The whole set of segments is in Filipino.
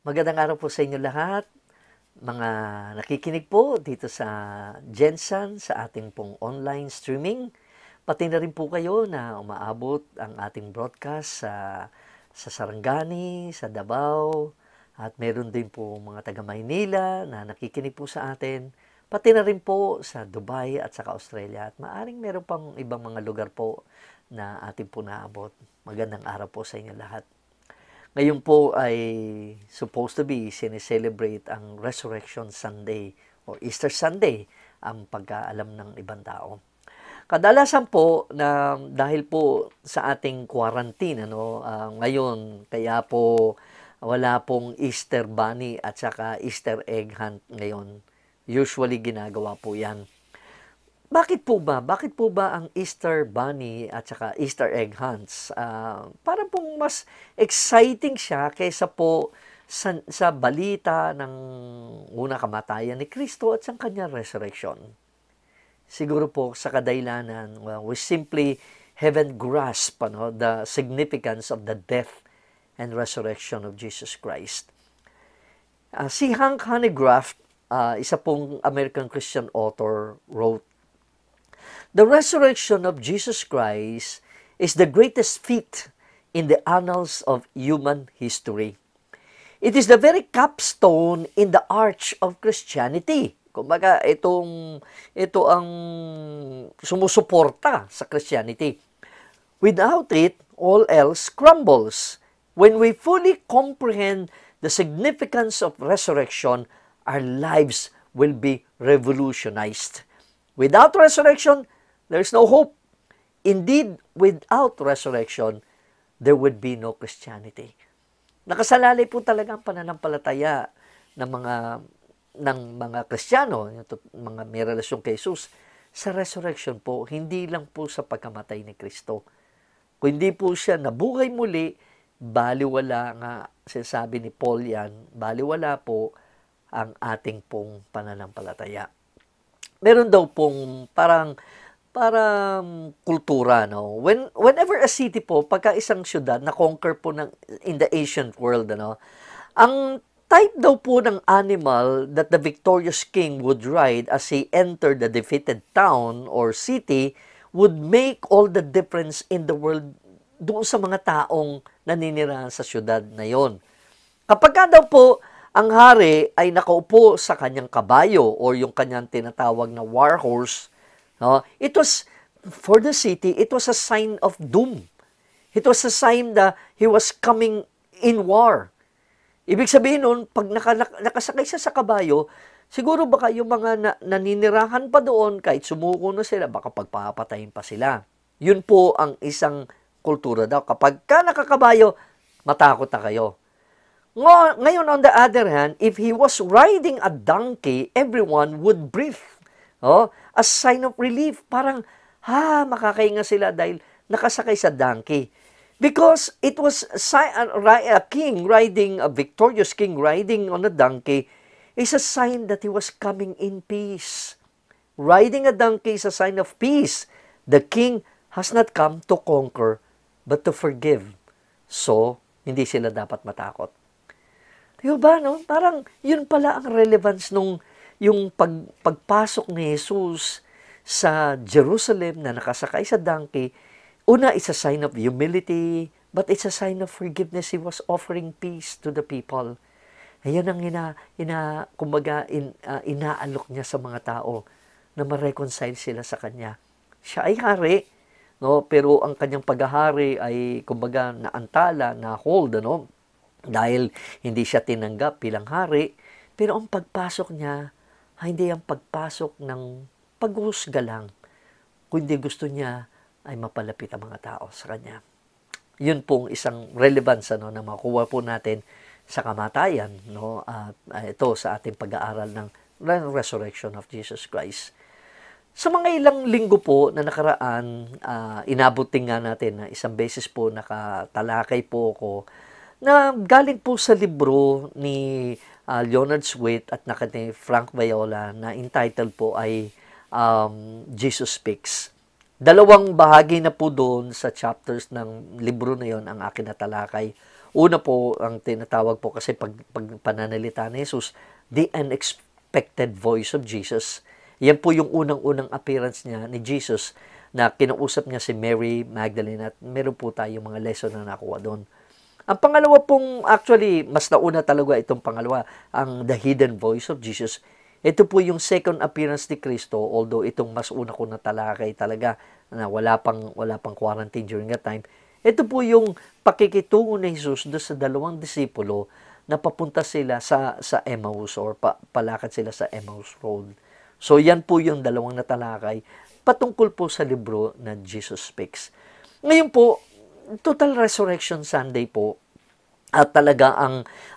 Magandang araw po sa inyo lahat, mga nakikinig po dito sa Gensan, sa ating pong online streaming. Pati na rin po kayo na umaabot ang ating broadcast sa Sarangani, sa Davao, at meron din po mga taga Maynila na nakikinig po sa atin. Pati na rin po sa Dubai at saka Australia. At maaring meron pang ibang mga lugar po na ating po naabot. Magandang araw po sa inyo lahat. Ngayon po ay supposed to be sineselebrate ang Resurrection Sunday or Easter Sunday, ang pagkaalam ng ibang tao. Kadalasan po na dahil po sa ating quarantine ngayon, kaya po wala pong Easter bunny at saka Easter egg hunt ngayon. Usually ginagawa po 'yan. Bakit po ba? Bakit po ba ang Easter Bunny at saka Easter Egg Hunts, parang pong mas exciting siya kaysa po sa balita ng unang kamatayan ni Kristo at sa kanyang resurrection? Siguro po sa kadahilanan, well, we simply haven't grasped the significance of the death and resurrection of Jesus Christ. Si Hank Hanegraaff, isa pong American Christian author, wrote, "The resurrection of Jesus Christ is the greatest feat in the annals of human history. It is the very capstone in the arch of Christianity." Kumbaga, ito ang sumusuporta sa Christianity. "Without it, all else crumbles. When we fully comprehend the significance of resurrection, our lives will be revolutionized. Without resurrection, there is no hope. Indeed, without resurrection, there would be no Christianity." Nakasalalay po talaga ang pananampalataya ng mga Kristiyano, mga may relasyon kay Jesus, sa resurrection po, hindi lang po sa pagkamatay ni Kristo. Kung hindi po siya nabuhay muli, baliwala nga, sinasabi ni Paul yan, baliwala po ang ating pong pananampalataya. Meron daw pong parang kultura, no? Whenever a city po, pagka isang syudad na conquer po in the ancient world, ang type daw po ng animal that the victorious king would ride as he entered the defeated town or city would make all the difference in the world doon sa mga taong naninirahan sa syudad na yon. Kapag ka daw po ang hari ay nakaupo sa kanyang kabayo o yung kanyang tinatawag na war horse, no? It was, for the city, it was a sign of doom. It was a sign that he was coming in war. Ibig sabihin nun, pag nakasakay siya sa kabayo, siguro baka yung mga naninirahan pa doon, kahit sumuko na sila, baka pagpapatayin pa sila. Yun po ang isang kultura daw. Kapag ka nakakabayo, matakot na kayo. Ngayon, on the other hand, if he was riding a donkey, everyone would breathe. A sign of relief. Parang, makakahinga sila dahil nakasakay sa donkey. Because it was a victorious king riding on a donkey is a sign that he was coming in peace. Riding a donkey is a sign of peace. The king has not come to conquer, but to forgive. So, hindi sila dapat matakot. Diba ba, no? Parang yun pala ang relevance yung pagpasok ni Jesus sa Jerusalem na nakasakay sa donkey. Una, it's a sign of humility, but it's a sign of forgiveness. He was offering peace to the people. Ayan ang inaalok niya sa mga tao na ma-reconcile sila sa kanya. Siya ay hari, no? Pero ang kanyang paghahari ay kumbaga naantala, na-hold, dahil hindi siya tinanggap bilang hari. Pero ang pagpasok niya, hindi ang pagpasok ng paghuhusga lang, kundi gusto niya ay mapalapit ang mga tao sa kanya. Yun pong isang relevance na makuha po natin sa kamatayan, ito sa ating pag-aaral ng resurrection of Jesus Christ. Sa mga ilang linggo po na nakaraan, inabot din nga natin na isang beses po nakatalakay po ako na galing po sa libro ni Leonard Sweet at ni Frank Viola na entitled po ay Jesus Speaks. Dalawang bahagi na po doon sa chapters ng libro na yon ang akin natalakay. Una po, ang tinatawag po kasi pag pananalita ni Jesus, the unexpected voice of Jesus. Yan po yung unang-unang appearance niya ni Jesus na kinausap niya si Mary Magdalene at meron po tayong mga lesson na nakuha doon. Ang pangalawa pong, actually, mas nauna talaga itong pangalawa, ang the hidden voice of Jesus. Ito po yung second appearance ni Kristo, although itong mas una ko natalakay talaga na wala pang quarantine during that time. Ito po yung pakikitungo ni Jesus doon sa dalawang disipulo na papunta sila sa Emmaus or palakad sila sa Emmaus Road. So yan po yung dalawang natalakay patungkol po sa libro na Jesus Speaks. Ngayon po, Total Resurrection Sunday po, at talaga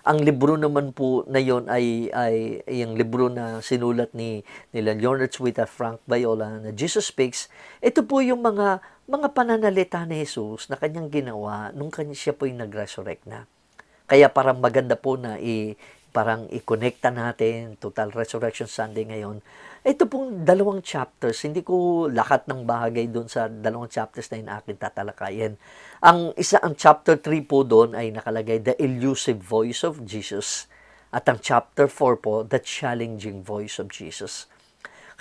ang libro naman po na yon ay yung libro na sinulat ni Leonard Sweet at Frank Viola na Jesus Speaks. Ito po yung mga pananalita ni Jesus na kanyang ginawa nung siya po yung nag-resurrect na. Kaya parang maganda po na parang i-connecta natin Total Resurrection Sunday ngayon. Ito pong dalawang chapters, hindi ko lahat ng bahagay doon sa dalawang chapters na aking tatalakayin. Ang chapter 3 po doon ay nakalagay, The Elusive Voice of Jesus. At ang chapter 4 po, The Challenging Voice of Jesus.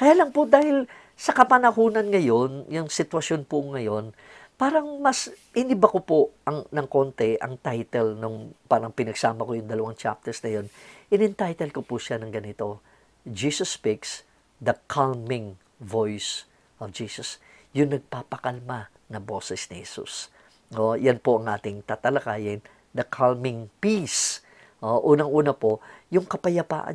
Kaya lang po dahil sa kapanahunan ngayon, yung sitwasyon po ngayon, parang mas iniba ko po ng konti ang title nung parang pinagsama ko yung dalawang chapters na yun. In-entitle ko po siya ng ganito, Jesus Speaks, The Calming Voice of Jesus. Yung nagpapakalma na boses ni Jesus. Yan po ang ating tatalakayin, The Calming Peace. Unang-una po, yung kapayapaan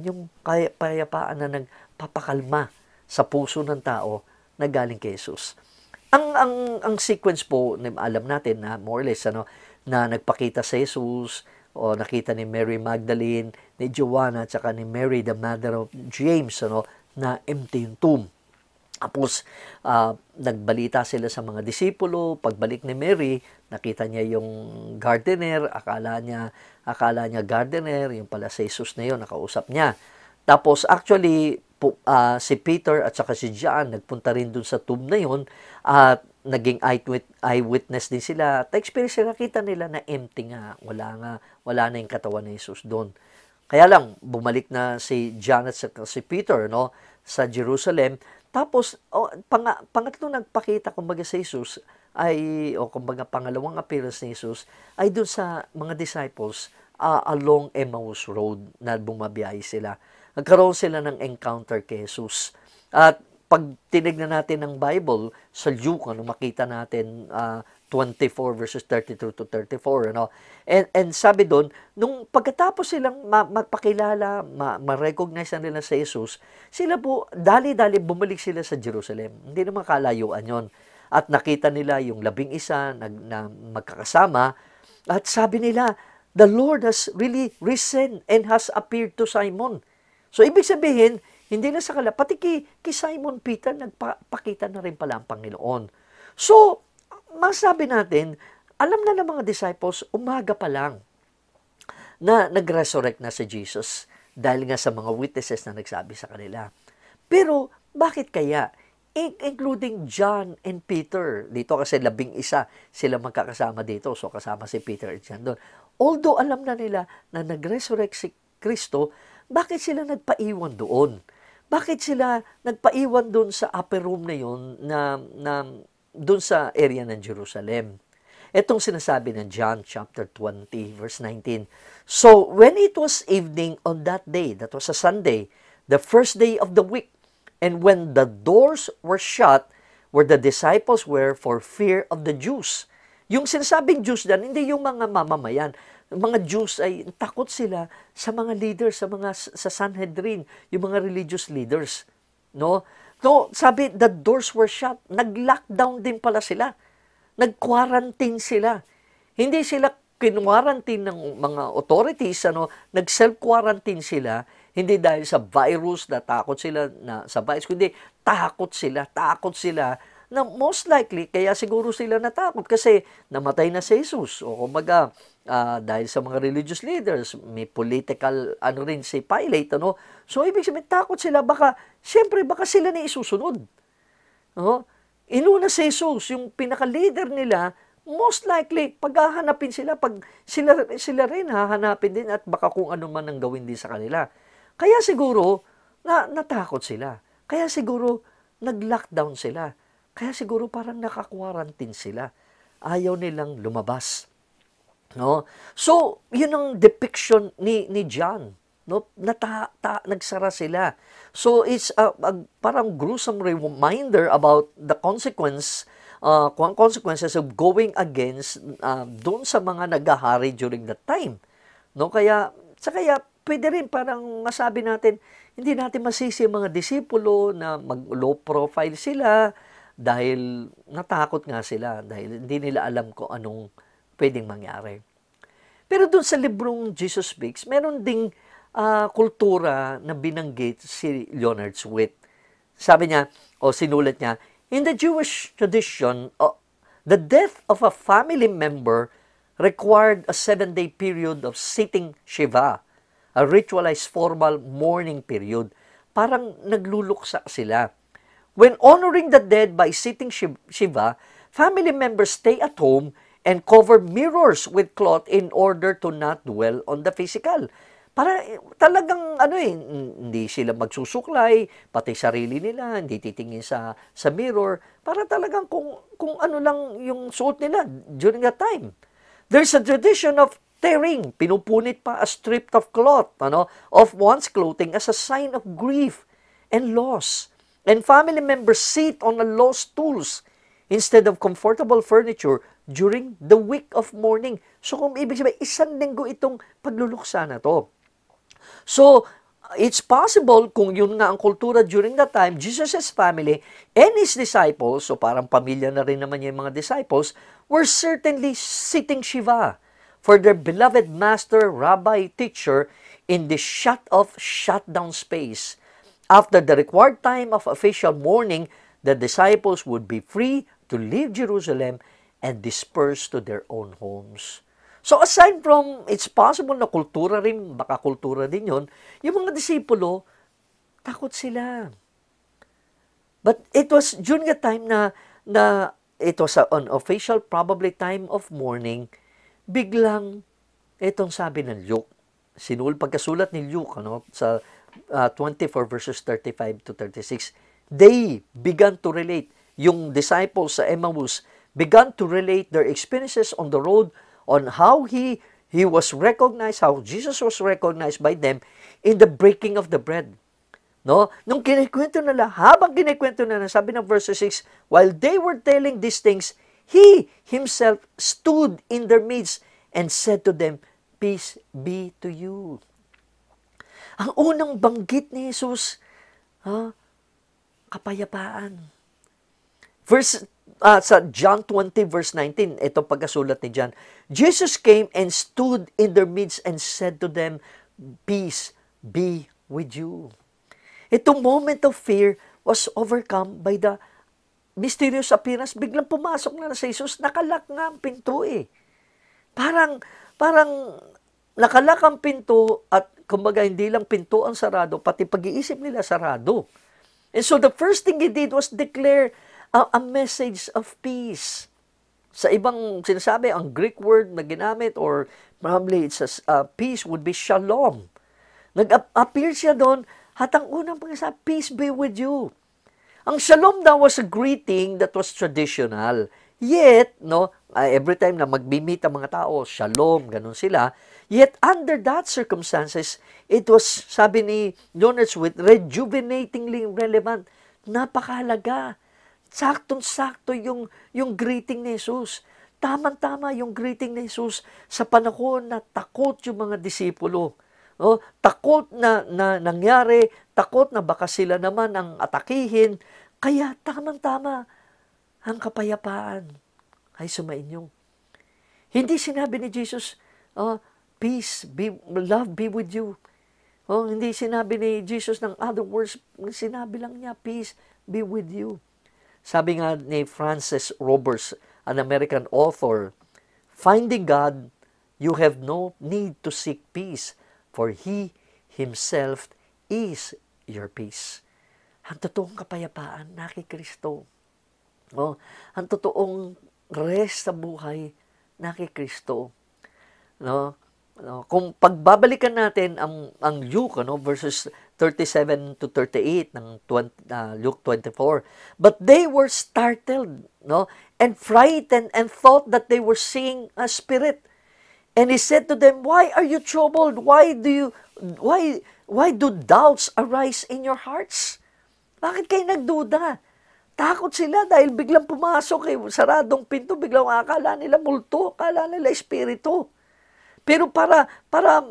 na nagpapakalma sa puso ng tao na galing kay Jesus. Ang sequence po, alam natin na more or less na nagpakita sa Jesus o nakita ni Mary Magdalene, ni Joanna at saka ni Mary the mother of James na empty yung tomb. Tapos nagbalita sila sa mga disipulo, pagbalik ni Mary, nakita niya yung gardener, akala niya gardener, yung pala si Jesus na yun, nakausap niya. Tapos actually si Peter at saka si John nagpunta rin dun sa tomb na yun at naging eyewitness din sila. At experience sila, nakita nila na empty nga. Wala na yung katawan ni Jesus doon. Kaya lang, bumalik na si John at saka si Peter sa Jerusalem. Tapos, pangatlo nagpakita kumbaga si Jesus kumbaga pangalawang appearance ni Jesus ay doon sa mga disciples along Emmaus Road na bumabiyahe sila. Nagkaroon sila ng encounter kay Jesus. At pag tinignan natin ng Bible, sa Luke, makita natin 24 verses 32 to 34. And sabi doon, nung pagkatapos silang magpakilala, ma-recognize na nila sa Jesus, sila po, dali-dali bumalik sila sa Jerusalem. Hindi naman kalayuan yon. At nakita nila yung 11 na magkakasama. At sabi nila, the Lord has really risen and has appeared to Simon. So, ibig sabihin, hindi na sa kanila, pati kay Simon Peter, nagpakita na rin pala ang Panginoon. So, masabi natin, alam na ng mga disciples, umaga pa lang, na nag-resurrect na si Jesus dahil nga sa mga witnesses na nagsabi sa kanila. Pero, bakit kaya? Including John and Peter. Dito kasi 11 sila magkakasama dito. So, kasama si Peter at John doon. Although, alam na nila na nag-resurrect si Kristo, bakit sila nagpaiwan doon? Bakit sila nagpaiwan doon sa upper room na yun, na doon sa area ng Jerusalem? Itong sinasabi ng John chapter 20, verse 19. So, when it was evening on that day, that was a Sunday, the first day of the week, and when the doors were shut, where the disciples were for fear of the Jews. Yung sinasabing Jews dyan, hindi yung mga mamamayan. Mga Jews ay takot sila sa mga leaders, sa Sanhedrin, yung mga religious leaders. No, sabi, the doors were shut. Nag-lockdown din pala sila. Nag-quarantine sila. Hindi sila kinwarantine ng mga authorities, nag-self-quarantine sila, hindi dahil sa virus na takot sila sa virus, kundi takot sila na most likely, kaya siguro sila natakot kasi namatay na si Jesus. O kumbaga, dahil sa mga religious leaders, may political, rin si Pilate, So, ibig sabihin, takot sila, baka sila na isusunod. Inuna si Jesus, yung pinaka-leader nila, most likely, paghahanapin sila, sila rin hahanapin din at baka kung ano man ang gawin din sa kanila. Kaya siguro, natakot sila. Kaya siguro, nag-lockdown sila. Kaya siguro parang naka-quarantine sila. Ayaw nilang lumabas. No? So, yun ang depiction ni John. No? Nagsara sila. So, it's parang gruesome reminder about the consequences of going against doon sa mga naghahari during that time. No? Kaya pwede rin parang masabi natin, hindi natin masisi ang mga disipulo na mag-low profile sila dahil natakot nga sila, dahil hindi nila alam kung anong pwedeng mangyari. Pero doon sa librong Jesus Speaks, meron ding kultura na binanggit si Leonard Sweet. Sabi niya, sinulat niya, in the Jewish tradition, the death of a family member required a 7-day period of sitting Shiva, a ritualized formal mourning period. Parang nagluluksa sila. When honoring the dead by sitting Shiva, family members stay at home and cover mirrors with cloth in order to not dwell on the physical. Para talagang hindi sila magsusuklay, pati sarili nila, hindi titingin sa mirror, para talagang kung ano lang yung suot nila during that time. There's a tradition of tearing, pinupunit pa a strip of cloth, of one's clothing as a sign of grief and loss. And family members sit on the lost stools instead of comfortable furniture during the week of mourning. So kung ibig sabihin, 1 linggo itong pagluluksa na to. So, it's possible kung yun nga ang kultura during that time, Jesus' family and His disciples, so parang pamilya na rin naman yung mga disciples, were certainly sitting Shiva for their beloved master, rabbi, teacher in the shut-down space. After the required time of official mourning, the disciples would be free to leave Jerusalem and disperse to their own homes. So aside from, it's possible na kultura rin, baka kultura din yun, yung mga disipulo, takot sila. But it was during a time na it was an official probably time of mourning, biglang, itong sabi ng Luke, pagkasulat ni Luke, sa 24 verses 35 to 36, they began to relate, yung disciples sa Emmaus, began to relate their experiences on the road, on how he was recognized, how Jesus was recognized by them in the breaking of the bread. No? Nung kinikwento nila, habang kinikwento nila, sabi ng verse 6, while they were telling these things, He Himself stood in their midst and said to them, peace be to you. Ang unang banggit ni Jesus, kapayapaan. Sa John 20 verse 19, ito pagkasulat ni John, Jesus came and stood in their midst and said to them, peace be with you. Itong moment of fear was overcome by the mysterious appearance. Biglang pumasok na sa Jesus, nakalak nga ang pinto eh. Parang nakalak ang pinto at kumbaga hindi lang pinto ang sarado, pati pag-iisip nila sarado. And so the first thing He did was declare a message of peace. Sa ibang sinasabi, ang Greek word na ginamit or probably it's peace would be shalom. Nag-appear siya doon at ang unang pagkasabi, peace be with you. Ang shalom daw was a greeting that was traditional. Yet, every time na magbi-meet ang mga tao, shalom, ganun sila. Yet, under that circumstances, it was, sabi ni Leonard Sweet, rejuvenatingly relevant. Napakahalaga. Saktong-sakto yung greeting ni Jesus. Tama-tama yung greeting ni Jesus sa panahon na takot yung mga disipulo. Takot na nangyari, takot na baka sila naman ang atakihin. Kaya tama-tama ang kapayapaan ay sumainyo. Hindi sinabi ni Jesus, peace, love be with you. Hindi sinabi ni Jesus ng other words, sinabi lang niya, peace be with you. Sabi nga ni Francis Roberts, an American author, finding God, you have no need to seek peace, for He Himself is your peace. Ang totoong kapayapaan na kay Kristo. Ang totoong rest sa buhay na kay Kristo. No? No, kung pagbabalikan natin ang Luke, verses 37 to 38 ng Luke 24, but they were startled, and frightened, and thought that they were seeing a spirit. And he said to them, "Why are you troubled? Why do doubts arise in your hearts?" Bakit kayo nagduda? Takot sila dahil biglang pumasok, saradong pinto, biglang akala nila multo, akala nila espiritu. Pero para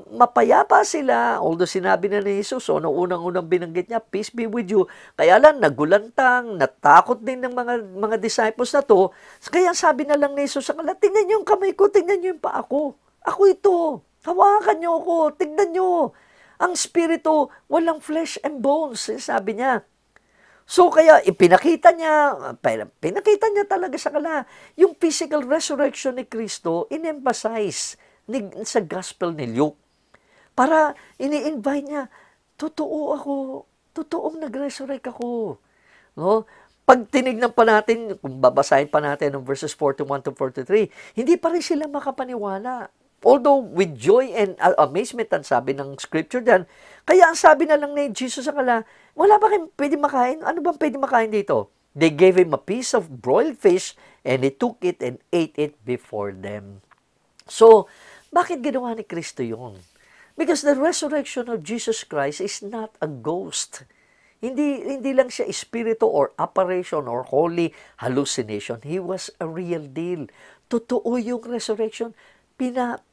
mapayapa sila, although sinabi na ni Jesus, unang-unang binanggit niya, "Peace be with you." Kaya lang, nagulantang, natakot din ng mga disciples na to. Kaya sabi na lang ni Jesus sa kanila, "Tingnan niyo yung kamay ko, tingnan niyo yung paa ko. Ako ito. Hawakan niyo ako, tingnan niyo. Ang spirito, walang flesh and bones," sabi niya. So kaya pinakita niya talaga sa kanila yung physical resurrection ni Kristo, in-emphasize sa gospel ni Luke. Para ini-invite niya, totoong nag-resurrect ako. No? Pag tinignan pa natin, kung babasahin pa natin ng verses 41 to 43, hindi pa rin sila makapaniwala. Although with joy and amazement, ang sabi ng scripture dyan, kaya ang sabi na lang ni Jesus sa kanila, "Wala ba kayong pwede makain? Ano bang pwede makain dito?" They gave him a piece of broiled fish, and he took it and ate it before them. So, bakit ginawa ni Kristo yun? Because the resurrection of Jesus Christ is not a ghost. Hindi lang siya espiritu or apparition or holy hallucination. He was a real deal. Totoo yung resurrection.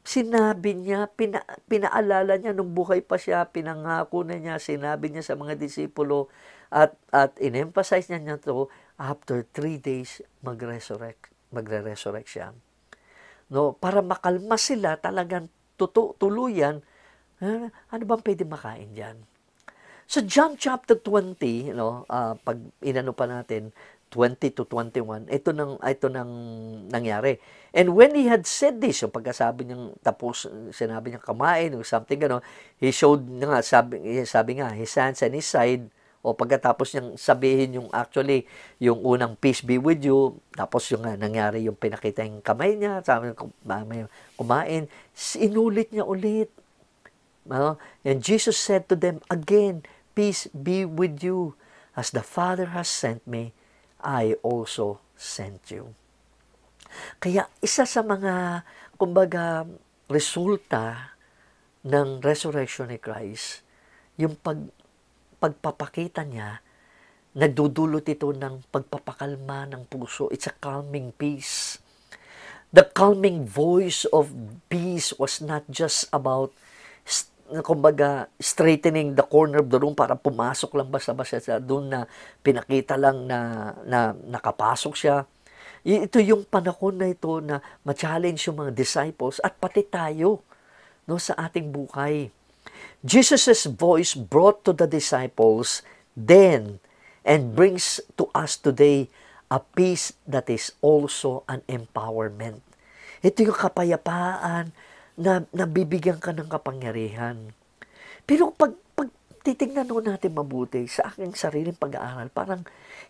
Sinabi niya, pinaalala niya nung buhay pa siya, pinangako na niya, sinabi niya sa mga disipulo, at in-emphasize niya to, after 3 days, magre-resurrect siya. No, para makalma sila talagang tuluyan, ano bang pwede makain diyan? So John chapter 20, pag inano pa natin 20 to 21, ito nang nangyari. And when he had said this, yung pagkasabi niyang tapos, sinabi niyang kamain or something he showed nga, sabi nga, his hands and his side. O pagkatapos niyang sabihin yung actually, yung unang "Peace be with you", tapos yung nangyari yung pinakita yung kamay niya, sabi niya kumain, inulit niya ulit. And Jesus said to them again, "Peace be with you. As the Father has sent me, I also sent you." Kaya isa sa mga, resulta ng resurrection ni Christ, yung pagpapakita niya, nagdudulot ito ng pagpapakalma ng puso. It's a calming peace. The calming voice of peace was not just about, straightening the corner of the room para pumasok lang basta-basta siya doon na pinakita lang na nakapasok siya. Ito yung panahon na ito na ma-challenge yung mga disciples at pati tayo, sa ating buhay. Jesus' voice brought to the disciples then and brings to us today a peace that is also an empowerment. Ito yung kapayapaan na nabibigyan ka ng kapangyarihan. Pero pag titignan natin mabuti sa aking sariling pag-aaral, parang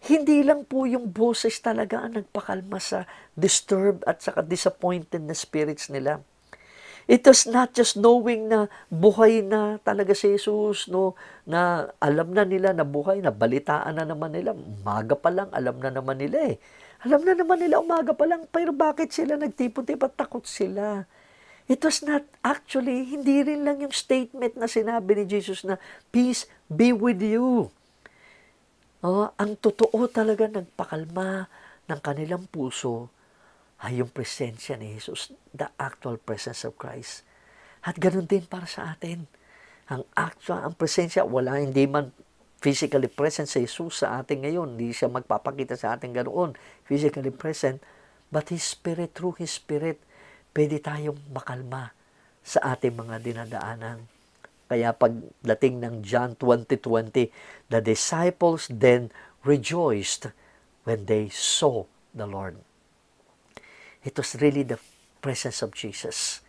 hindi lang po yung boses talaga ang nagpakalma sa disturbed at saka disappointed na spirits nila. It was not just knowing na buhay na talaga si Jesus, na alam na nila na buhay, na balitaan na naman nila. Umaga pa lang, alam na naman nila Alam na naman nila umaga pa lang, pero bakit sila nagtipon-tipon? Takot sila. It was not actually, hindi rin lang yung statement na sinabi ni Jesus na, "Peace be with you." Ang totoo talaga nagpakalma ng kanilang puso ay yung presensya ni Jesus, the actual presence of Christ. At ganun din para sa atin. Ang presensya, hindi man physically present si Jesus sa atin ngayon. Hindi siya magpapakita sa atin ganoon, physically present. But His Spirit, through His Spirit, pwede tayong makalma sa ating mga dinadaanan. Kaya pagdating ng John 20:20, the disciples then rejoiced when they saw the Lord. It was really the presence of Jesus.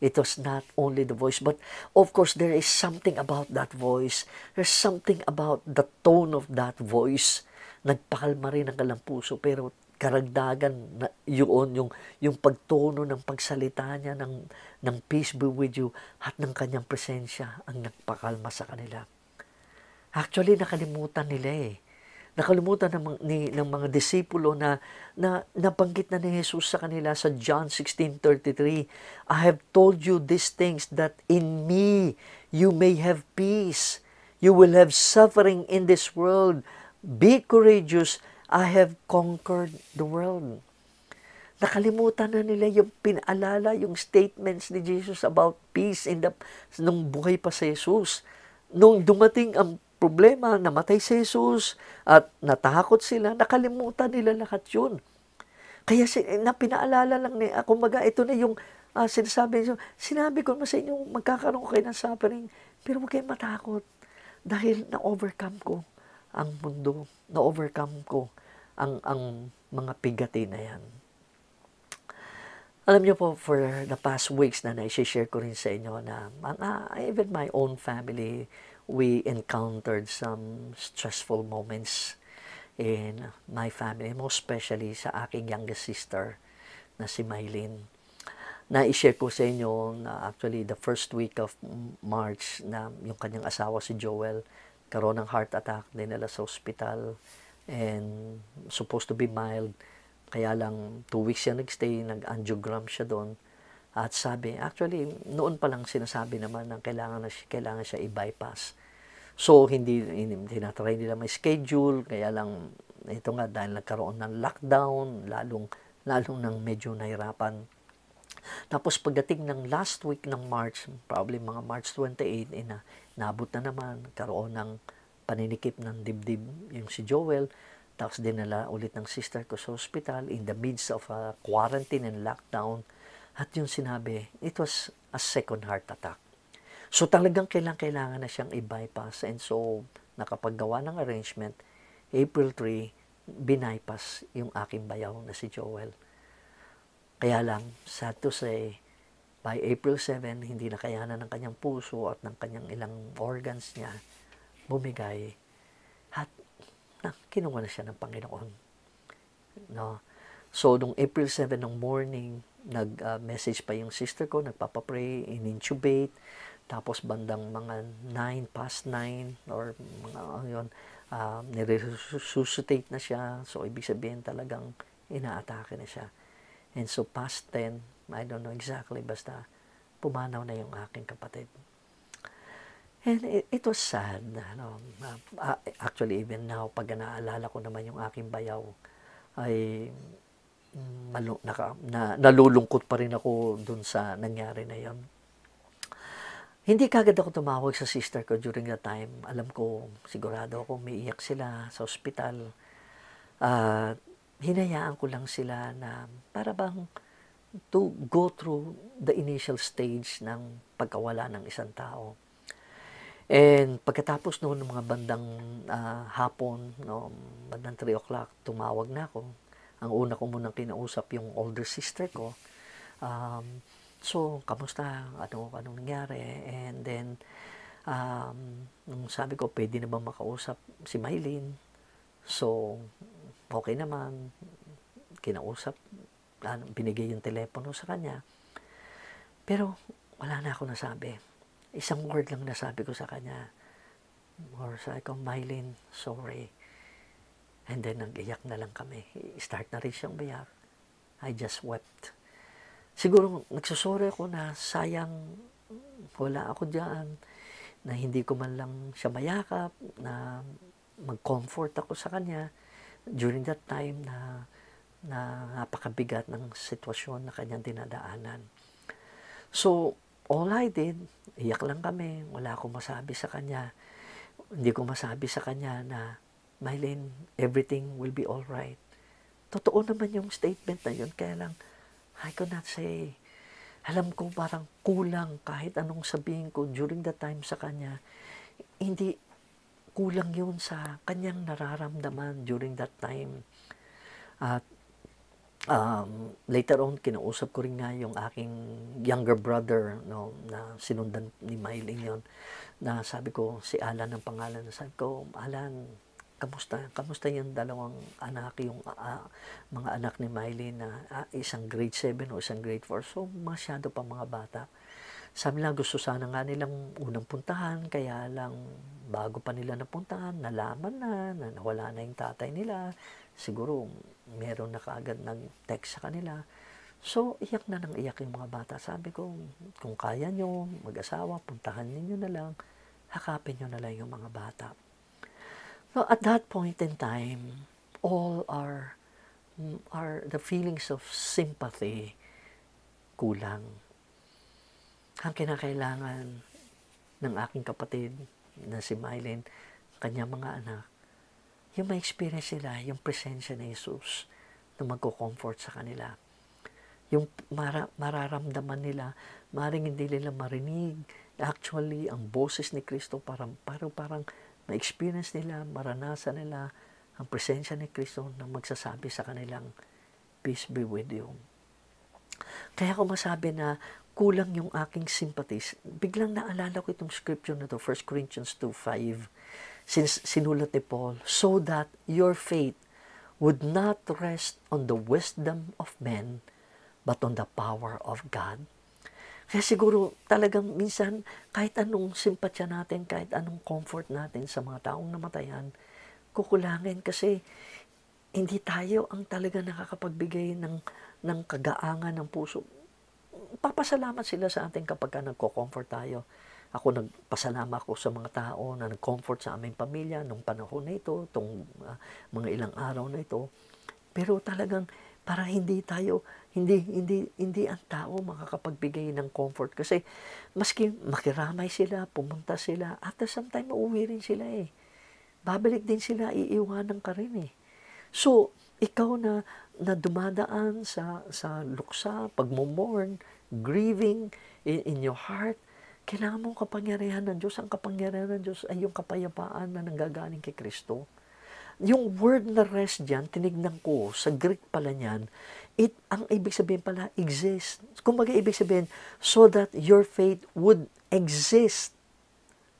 It was not only the voice, but of course there is something about that voice. There's something about the tone of that voice. Nagpakalma rin ang kanilang puso, pero karagdagan na yun, yung pagtono ng pagsalita niya ng peace be with you at ng kanyang presensya ang nagpakalma sa kanila. Actually, nakalimutan nila eh. Nakalimutan ng mga disipulo na nabanggit na ni Jesus sa kanila sa John 16:33. I have told you these things that in me you may have peace. You will have suffering in this world. Be courageous. I have conquered the world. Nakalimutan na nila yung pinaalala, yung statements ni Jesus about peace nung buhay pa si Jesus. Nung dumating ang problema, namatay si Jesus at natakot sila, nakalimutan nila lahat yun. Kaya pinaalala lang niya, kumbaga ito na yung sinasabi niyo, sinabi ko naman sa inyo, magkakaroon ko kayo ng suffering, pero huwag kayong matakot. Dahil na-overcome ko ang mundo, na-overcome ko ang mga pigati na yan. Alam niyo po, for the past weeks na na-share ko rin sa inyo na even my own family, we encountered some stressful moments in my family, most especially sa aking youngest sister na si Mylene. Na-share ko sa inyo na actually the first week of March na yung kanyang asawa si Joel karoon ng heart attack, dinala sa hospital and supposed to be mild. Kaya lang 2 weeks siya nagstay, nag-angiogram siya doon. At sabi, actually, noon pa lang sinasabi naman na kailangan siya i-bypass. So, hindi tinatry nila may schedule, kaya lang, ito nga, dahil nagkaroon ng lockdown, lalong nang medyo nahirapan. Tapos, pagdating ng last week ng March, probably mga March 28, nabot na naman, karoon ng paninikip ng dibdib yung si Joel. Tapos dinala ulit ng sister ko sa hospital in the midst of a quarantine and lockdown. At yung sinabi, it was a second heart attack. So talagang kailangan na siyang i-bypass. And so, nakapaggawa ng arrangement, April 3, binypass yung aking bayaw na si Joel. Kaya lang, sad to say, by April 7, hindi na kayanan ng kanyang puso at ng kanyang ilang organs niya bumigay. At kinuha na siya ng Panginoon. No? So, nung April 7 ng morning, nag-message pa yung sister ko, nagpapapray, in-intubate, tapos bandang mga 9 past 9, or mga yun, nire-resuscitate na siya. So, ibig sabihin talagang inaatake na siya. And so, past 10, I don't know exactly, basta pumanaw na yung aking kapatid. And it was sad. Actually, even now, pag naalala ko naman yung aking bayaw, ay nalulungkot pa rin ako dun sa nangyari na yon. Hindi kagad ako tumawag sa sister ko during that time. Alam ko, sigurado ako, may iyak sila sa ospital. Hinayaan ko lang sila na para bang to go through the initial stage ng pagkawala ng isang tao. And pagkatapos noon ng mga bandang hapon, no, bandang 3 o'clock, tumawag na ako. Ang una ko munang kinausap yung older sister ko. So, kamusta? Anong nangyari? And then, nung sabi ko, pwede na ba makausap si Mylene? So, okay naman. Kinausap, binigay yung telepono sa kanya. Pero, wala na ako nasabi. Isang word lang nasabi ko sa kanya. Or sabi ko, Mylene, sorry. And then, nag-iyak na lang kami. Start na rin siyang biyak. I just wept. Siguro, nagsusorry ako na sayang wala ako diyan, na hindi ko man lang siya mayakap, na mag-comfort ako sa kanya during that time na napakabigat ng sitwasyon na kanyang dinadaanan. So, all I did, iyak lang kami, wala akong masabi sa kanya. Hindi ko masabi sa kanya na, Mylene, everything will be all right. Totoo naman yung statement na yun, kaya lang, I could not say. Alam ko parang kulang kahit anong sabihin ko during that time sa kanya. Hindi kulang yun sa kanyang nararamdaman during that time. At later on, kinausap ko rin nga yung aking younger brother, no, na sinundan ni Mylene yun, na sabi ko, si Alan ang pangalan. Sabi ko, Alan, kamusta yung dalawang anak, yung mga anak ni Miley na isang grade 7 o isang grade 4. So, masyado pa mga bata. Sabi nila, gusto sana nga nilang unang puntahan, kaya lang bago pa nila napuntahan, nalaman na nawala na yung tatay nila. Siguro, meron na kaagad nag-text sa kanila. So, iyak na nang iyak yung mga bata. Sabi ko, kung kaya nyo, mag-asawa, puntahan ninyo na lang, hakapin nyo na lang yung mga bata. So, at that point in time, all the feelings of sympathy kulang. Ang kinakailangan ng aking kapatid na si Mylene, kanyang mga anak, yung ma-experience nila, yung presensya ni Jesus na magko-comfort sa kanila. Yung mararamdaman nila, maring hindi nila marinig, actually, ang boses ni Kristo, parang ma-experience nila, maranasan nila ang presensya ni Kristo na magsasabi sa kanilang, peace be with you. Kaya ko masabi na kulang yung aking sympathies. Biglang naalala ko itong scripture na to, 1 Corinthians 2:5. Sinulat ni Paul, so that your faith would not rest on the wisdom of men, but on the power of God. Kaya siguro talagang minsan, kahit anong simpatya natin, kahit anong comfort natin sa mga taong namatayan, kukulangin kasi hindi tayo ang talaga nakakapagbigay ng kagaangan ng puso. Papasalamat sila sa atin kapag nagko-comfort tayo. Ako nagpasalamat ako sa mga tao na nag-comfort sa aming pamilya nung panahon na ito, itong mga ilang araw na ito. Pero talagang para hindi ang tao makakapagbigay ng comfort. Kasi maski makiramay sila, pumunta sila, at the same time uuwi rin sila eh. Babalik din sila, iiwanan ka rin eh. So, ikaw na dumadaan sa luksa, pagmumorn, grieving in your heart, kailangan mong kapangyarihan ng Diyos. Ang kapangyarihan ng Diyos ay yung kapayapaan na nanggagaling kay Kristo. Yung word na rest dyan, tinignan ko, sa Greek pala niyan, ang ibig sabihin pala, exist. Kumbaga ibig sabihin, so that your faith would exist,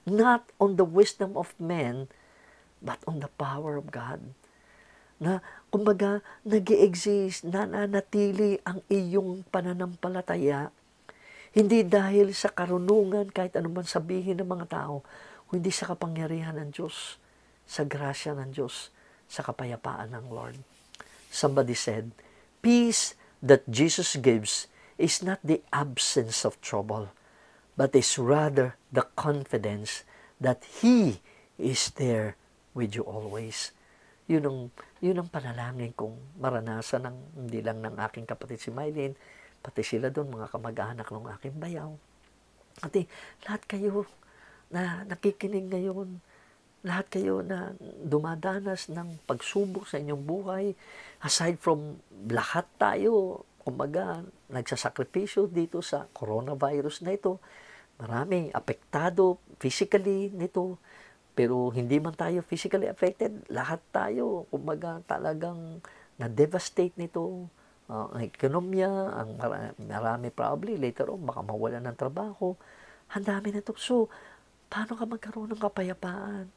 not on the wisdom of men, but on the power of God. Na, kumbaga, nag-i-exist, nananatili ang iyong pananampalataya, hindi dahil sa karunungan, kahit anuman sabihin ng mga tao, kundi sa kapangyarihan ng Diyos, sa grasya ng Diyos, sa kapayapaan ng Lord. Somebody said, peace that Jesus gives is not the absence of trouble, but is rather the confidence that He is there with you always. Yun ang panalangin kong maranasan hindi lang ng aking kapatid si Mylene, pati sila doon, mga kamag-anak ng aking bayaw. Pati lahat kayo na nakikinig ngayon, lahat kayo na dumadanas ng pagsubok sa inyong buhay, aside from lahat tayo, kumbaga, nagsasakripisyo dito sa coronavirus na ito, marami apektado physically nito, pero hindi man tayo physically affected, lahat tayo, kumbaga, talagang na-devastate nito, ang ekonomiya, marami probably later on, baka mawala ng trabaho, ang dami na ito. So, paano ka magkaroon ng kapayapaan?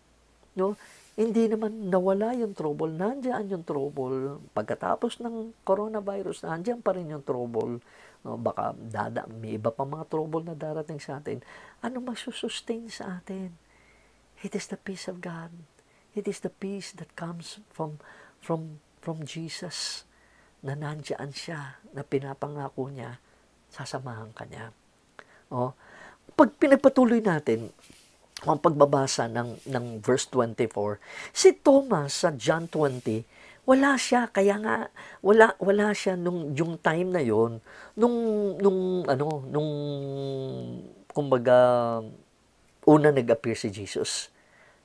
No? Hindi naman nawala yung trouble, nandiyan yung trouble. Pagkatapos ng coronavirus, nandiyan pa rin yung trouble. Baka may iba pa mga trouble na darating sa atin. Ano magsusustain sa atin? It is the peace of God. It is the peace that comes from Jesus, na nandiyan siya, na pinapangako niya, sasamahan ka niya. Pag pinagpatuloy natin ang pagbabasa ng verse 24, si Thomas sa John 20, wala siya, kaya nga wala siya yung time na yon, nung kumbaga una nag-appear si Jesus.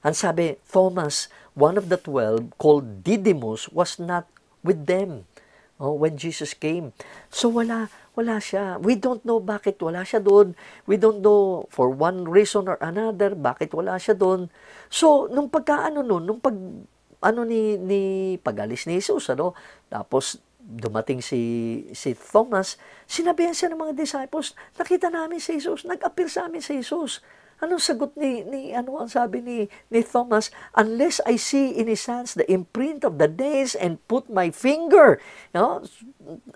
Ang sabi, Thomas, one of the 12, called Didymus, was not with them when Jesus came. So wala siya. We don't know bakit wala siya doon. We don't know for one reason or another bakit wala siya doon. So nung pag-alis ni Jesus, tapos dumating si Thomas, sinabihan siya ng mga disciples, nakita namin si Jesus, nag-appear sa amin si Jesus. Anong sagot ano ang sabi ni Thomas? Unless I see in his hands the imprint of the nails and put my finger, no?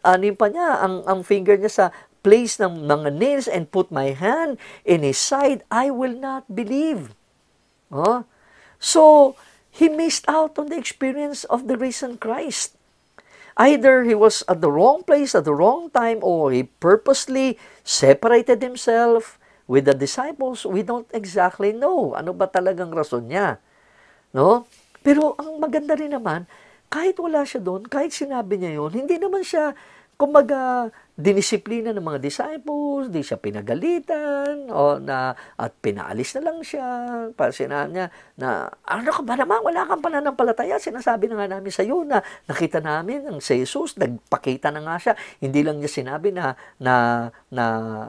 Ano pa niya, ang finger niya sa place ng mga nails and put my hand in his side, I will not believe. Oh? So, he missed out on the experience of the risen Christ. Either he was at the wrong place at the wrong time or he purposely separated himself with the disciples. We don't exactly know ano ba talagang rason niya. No? Pero ang maganda rin naman, kahit wala siya doon, kahit sinabi niya yun, hindi naman siya, kumbaga, dinisiplina ng mga disciples, di siya pinagalitan, at pinaalis na lang siya. Para sinabi niya na, ano ka ba naman, wala kang pananampalataya. Sinasabi na nga namin sa iyo na nakita namin ang si Jesus, nagpakita na nga siya. Hindi lang niya sinabi na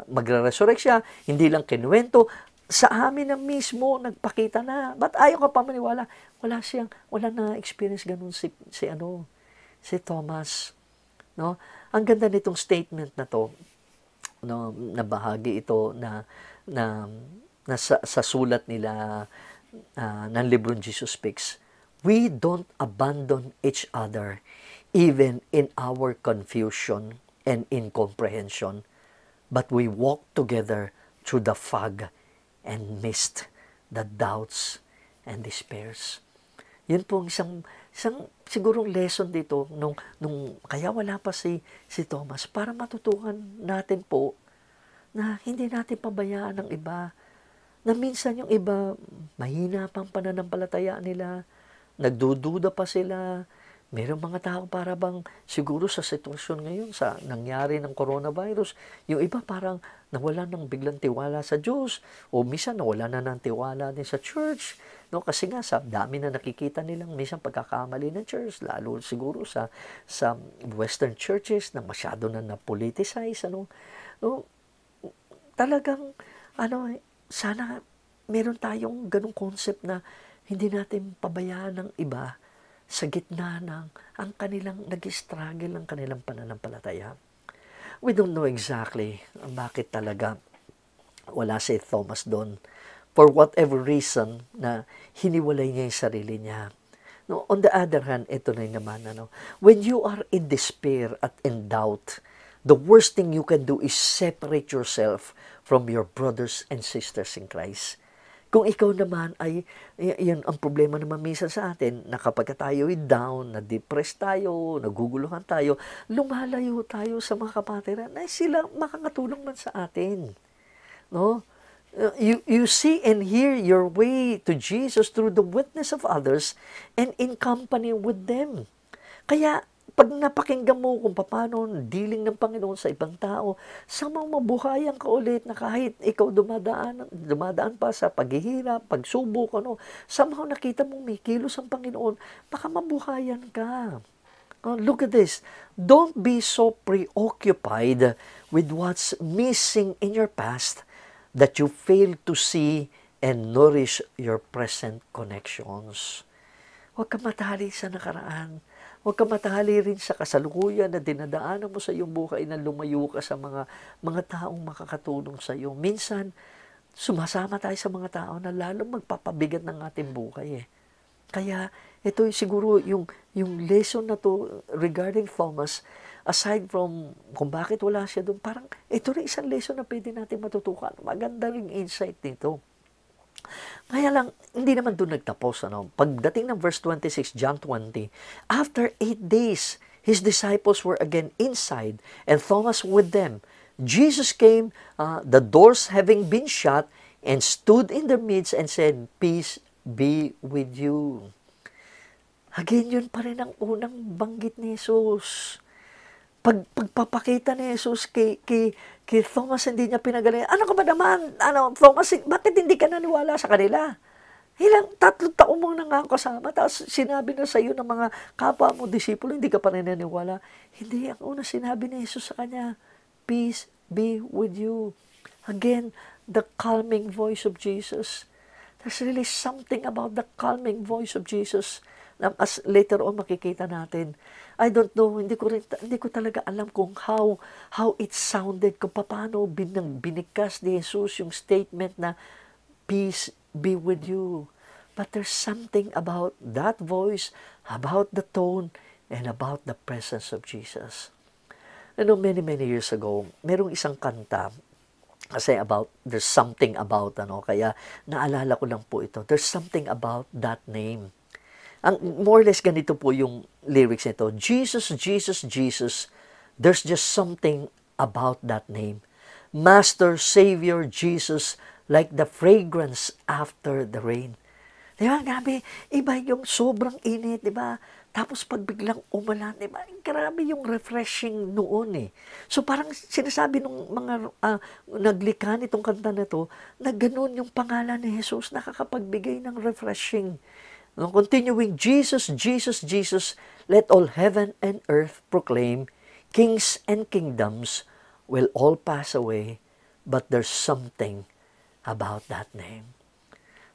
magre-resurrect siya, hindi lang kinuwento, sa amin na mismo nagpakita na. Ba't ayaw ka pa maniwala? Wala na experience ganun si Thomas. No? Ang ganda nitong statement na to, no, na bahagi ito na sa sulat nila ng librong Jesus Speaks. We don't abandon each other even in our confusion and incomprehension, but we walk together through the fog and mist, the doubts and despairs. Yun po isang sigurong lesson dito nung kaya wala pa si Thomas, para matutukan natin po na hindi natin pabayaan ng iba, na minsan yung iba mahina pang pananampalataya nila, nagdududa pa sila. Merong mga tao para bang siguro sa sitwasyon ngayon, sa nangyari ng coronavirus, yung iba parang nawala ng biglang tiwala sa Diyos, o minsan nawala na ng tiwala din sa church. No, kasi nga sa dami na nakikita nilang minsan pagkakamali ng church, lalo siguro sa western churches na masyado na na-politicize, no, talagang sana meron tayong ganung concept na hindi natin pabayaan ng iba sa gitna ng ang kanilang nag-struggle, ang kanilang pananampalataya. We don't know exactly bakit talaga wala si Thomas doon. For whatever reason na hiniwalay niya yung sarili niya. No, on the other hand, ito na naman, when you are in despair at in doubt, the worst thing you can do is separate yourself from your brothers and sisters in Christ. Kung ikaw naman ay, yan ang problema naman minsan sa atin, na kapag tayo ay down, na-depress tayo, naguguluhan tayo, lumalayo tayo sa mga kapatiran na sila makakatulong man sa atin. No? You see and hear your way to Jesus through the witness of others and in company with them. Kaya, pag napakinggan mo kung paano dealing ng Panginoon sa ibang tao, samang mabuhayan ka ulit na kahit ikaw dumadaan pa sa paghihirap, pagsubok, somehow nakita mong may kilos ang Panginoon, baka mabuhayan ka. Look at this. Don't be so preoccupied with what's missing in your past that you fail to see and nourish your present connections. Huwag ka matali sa nakaraan. Huwag ka matali rin sa kasalukuyan na dinadaanan mo sa iyong buhay na lumayo ka sa mga taong makakatulong sa iyo. Minsan, sumasama tayo sa mga tao na lalong magpapabigat ng ating buhay. Kaya, ito siguro yung lesson na to regarding Thomas, aside from kung bakit wala siya doon, parang ito rin isang lesson na pwede natin matutukan. Maganda ring insight nito. Kaya lang, hindi naman doon nagtapos. Pagdating ng verse 26, John 20, after 8 days, his disciples were again inside, and Thomas with them. Jesus came, the doors having been shut, and stood in their midst and said, "Peace be with you." Again, yun pa rin ang unang banggit ni Jesus. Pagpapakita ni Jesus kay Thomas, hindi niya pinagaling. Ano ka ba naman? Thomas, bakit hindi ka naniwala sa kanila? 3 taon mo na nga kasama, tapos sinabi na sa iyo ng mga kapwa mo, disipulo, hindi ka pa rin naniwala. Hindi, ang una sinabi ni Jesus sa kanya, peace be with you. Again, the calming voice of Jesus. There's really something about the calming voice of Jesus na as later on makikita natin. I don't know, hindi ko talaga alam kung how it sounded, kung paano binigkas ni Jesus yung statement na peace be with you. But there's something about that voice, about the tone, and about the presence of Jesus. Many, many years ago, merong isang kanta, kasi there's something about, kaya naalala ko lang po ito. There's something about that name. More or less ganito po yung lyrics nito. Jesus, Jesus, Jesus, there's just something about that name. Master, Savior, Jesus, like the fragrance after the rain. Di ba? Grabe, iba yung sobrang init, di ba? Tapos pag biglang umulan, di ba? Grabe yung refreshing noon eh. So parang sinasabi ng mga naglikha nitong kanta na to, na ganun yung pangalan ni Jesus, nakakapagbigay ng refreshing. Continuing, Jesus, Jesus, Jesus, let all heaven and earth proclaim, kings and kingdoms will all pass away, but there's something about that name.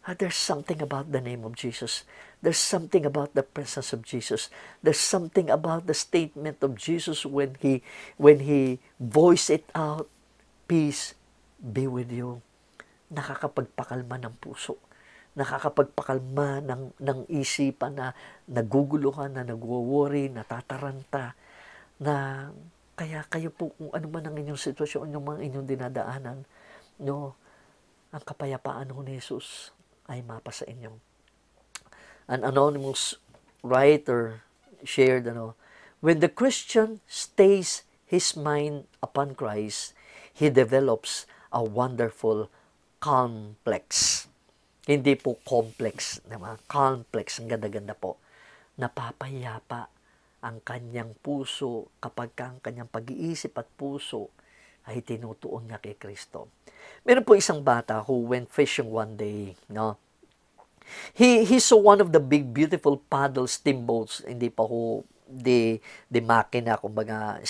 There's something about the name of Jesus. There's something about the presence of Jesus. There's something about the statement of Jesus when he voiced it out, peace be with you. Nakakapagpakalma ng puso. Nakakapagpakalma ng isipan na naguguluhan, na nagwo-worry, natataranta, na kaya kayo po kung ano man ang inyong sitwasyon, yung mga inyong dinadaanan, ang kapayapaan ni Jesus ay mapa sa inyo. An anonymous writer shared, when the Christian stays his mind upon Christ, he develops a wonderful complex. Hindi po complex, diba? Complex, ang ganda-ganda po. Napapayapa ang kanyang puso kapag ang kanyang pag-iisip at puso ay tinutuon niya kay Kristo. Meron po isang bata who went fishing one day, He saw one of the big beautiful paddle steamboats, hindi pa ho de makina, kumbaga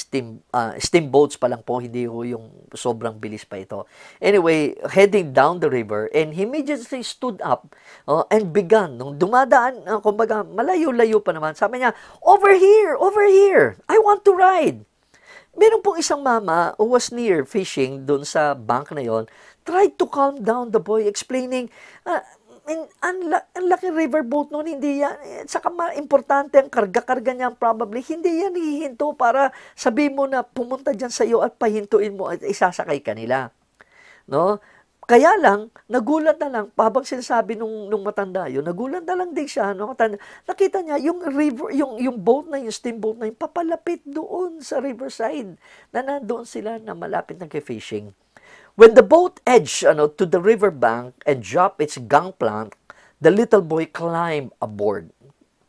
steamboats pa lang po, hindi ho yung sobrang bilis pa ito. Anyway, heading down the river, and he immediately stood up and began, nung dumadaan, kumbaga malayo-layo pa naman, sabi niya, over here, I want to ride. Meron pong isang mama who was near fishing doon sa bank na yon, tried to calm down the boy, explaining, ang laki riverboat noon, hindi yan, saka importante ang karga-karga niya, probably, hindi yan hihinto para sabihin mo na pumunta dyan sa iyo at pahintuin mo at isasakay kanila. Kaya lang, nagulat na lang, habang sinasabi nung matanda yun, nagulat na lang din siya, nakita niya, yung river, yung boat na yung steamboat na yun, papalapit doon sa riverside, na nandoon sila na malapit na kay-fishing. When the boat edged to the riverbank and dropped its gangplank, the little boy climbed aboard.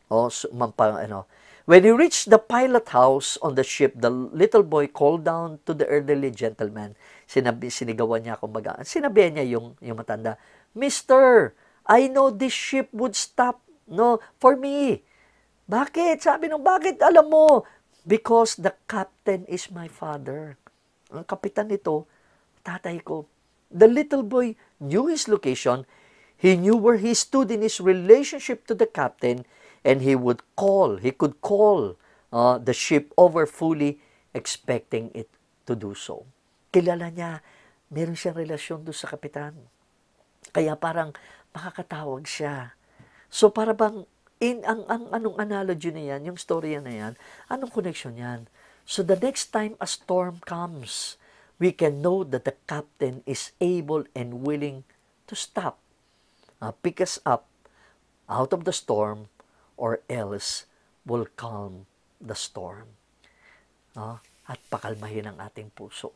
When he reached the pilot house on the ship, the little boy called down to the elderly gentleman. Sinigawan niya, kumbaga. Sinabihan niya yung matanda, Mister, I know this ship would stop for me. Bakit? Sabi bakit? Alam mo, because the captain is my father. Ang kapitan nito, tatay ko. The little boy knew his location. He knew where he stood in his relationship to the captain, and he could call the ship over fully, expecting it to do so. Kilala niya, meron siyang relasyon doon sa kapitan. Kaya parang makakatawag siya. So para bang, anong analogy na yan, yung story na yan, anong connection yan? So the next time a storm comes, we can know that the captain is able and willing to stop, pick us up out of the storm, or else will calm the storm. At pakalmahin ang ating puso.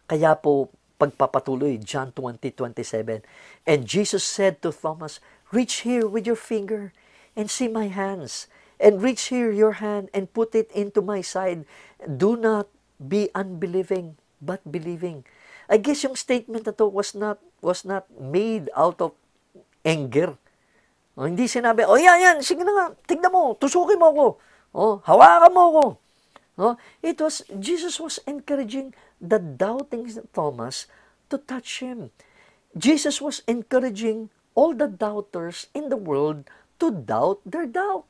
Kaya po, pagpapatuloy, John 20:27, and Jesus said to Thomas, reach here with your finger and see my hands, and reach here your hand and put it into my side. Do not be unbelieving, but believing. I guess yung statement na to was not made out of anger. Hindi sinabi, yan, sige na nga, tignan mo, tusukin mo ako. Hawakan mo ako. Jesus was encouraging the doubting Thomas to touch him. Jesus was encouraging all the doubters in the world to doubt their doubt.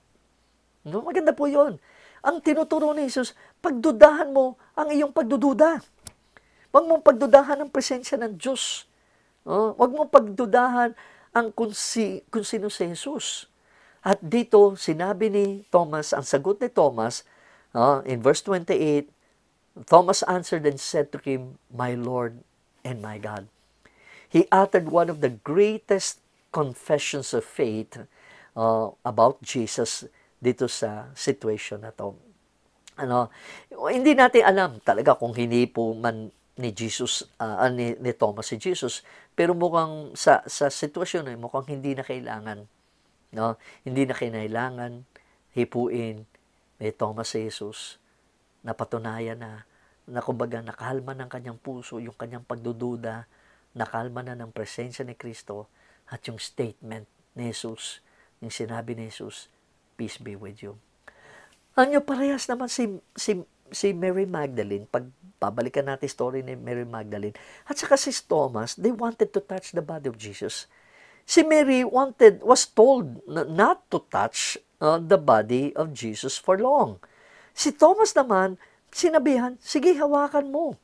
Maganda po yun. Ang tinuturo ni Jesus, pagdudahan mo ang iyong pagdududa. Huwag mong pagdudahan ang presensya ng Diyos. Oh, wag mo pagdudahan ang kung sino si Jesus. At dito, sinabi ni Thomas, ang sagot ni Thomas, in verse 28, Thomas answered and said to him, "My Lord and my God." He uttered one of the greatest confessions of faith about Jesus dito sa situation na to. Ano, hindi natin alam talaga kung hindi po man ni Jesus, ni Thomas si Jesus, pero mukhang sa sitwasyon ay mukhang hindi na kailangan, no? Hindi na kinailangan hipuin ni Thomas si Jesus. Napatunayan na kumbaga nakalma ng kanyang puso, yung kanyang pagdududa, nakalma na ng presensya ni Kristo at yung statement ni Jesus, yung sinabi ni Jesus, "Peace be with you." Ano parehas naman si Mary Magdalene, pag babalikan natin story ni Mary Magdalene, at saka si Thomas, they wanted to touch the body of Jesus. Si Mary was told not to touch the body of Jesus for long. Si Thomas naman, sinabihan, sige, hawakan mo.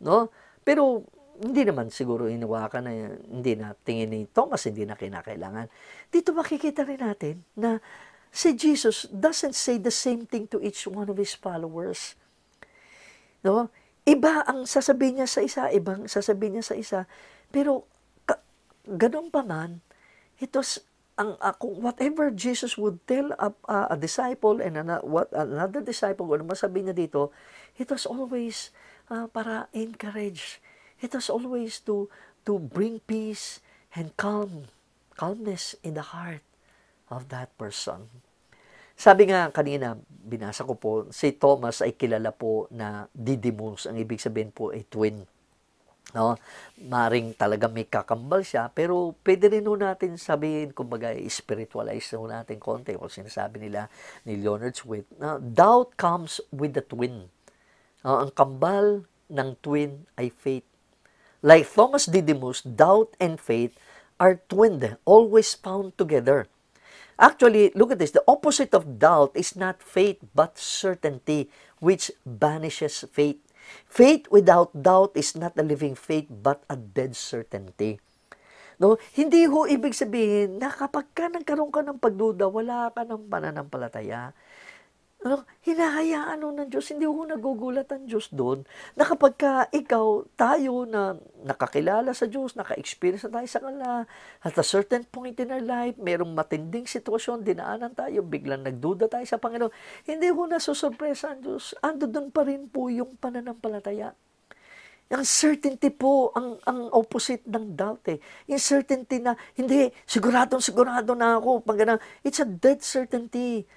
No? Pero hindi naman siguro hinawakan na, hindi na tingin ni Thomas, hindi na kinakailangan. Dito makikita rin natin na si Jesus doesn't say the same thing to each one of His followers. No? Iba ang sasabihin niya sa isa, ibang sasabihin niya sa isa. Pero ganun pa man, it was whatever Jesus would tell a disciple and another disciple, ano masabihin niya dito, it was always para encourage. It was always to bring peace and calmness in the heart of that person. Sabi nga kanina, binasa ko po, si Thomas ay kilala po na Didymus. Ang ibig sabihin po ay twin. No? Maring talaga may kakambal siya, pero pwede rin natin sabihin, kumbaga, spiritualize natin konti, o sinasabi nila ni Leonard Swift, na doubt comes with the twin. Ang kambal ng twin ay faith. Like Thomas Didymus, doubt and faith are twinned, always found together. Actually, look at this. The opposite of doubt is not faith, but certainty, which banishes faith. Faith without doubt is not a living faith, but a dead certainty. No? Hindi ho ibig sabihin na kapag ka nagkaroon ka ng pagduda, wala ka ng pananampalataya. Ano, hinahayaan ng Diyos, hindi ho nagugulat ang Diyos doon, na kapag ka tayo na nakakilala sa Diyos, naka-experience na tayo sa Kanya, at a certain point in our life, merong matinding sitwasyon, dinaanan tayo, biglang nagduda tayo sa Panginoon, hindi ho nasusurpresa ang Diyos, ando doon pa rin po yung pananampalataya. Ang certainty po, ang opposite ng doubt eh. Yung certainty na, hindi, sigurado na ako, pag ganun, it's a dead certainty.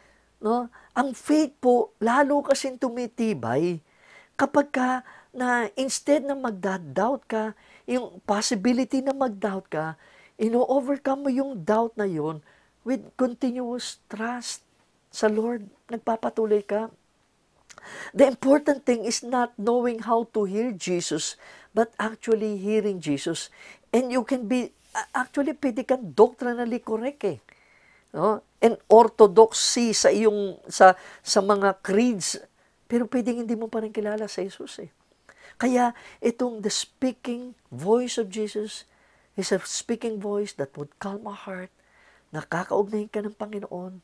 No? Ang faith po, lalo kasing tumitibay kapag ka na instead na magda-doubt ka, yung possibility na mag-doubt ka, ino-overcome mo yung doubt na yun with continuous trust sa Lord. Nagpapatuloy ka. The important thing is not knowing how to hear Jesus, but actually hearing Jesus. And you can be, actually pwede kang doctrinally correct eh. No? And orthodoxy sa mga creeds, pero pwedeng hindi mo pa rin kilala sa Jesus eh. Kaya itong the speaking voice of Jesus is a speaking voice that would calm a heart, nakakaugnayin ka ng Panginoon,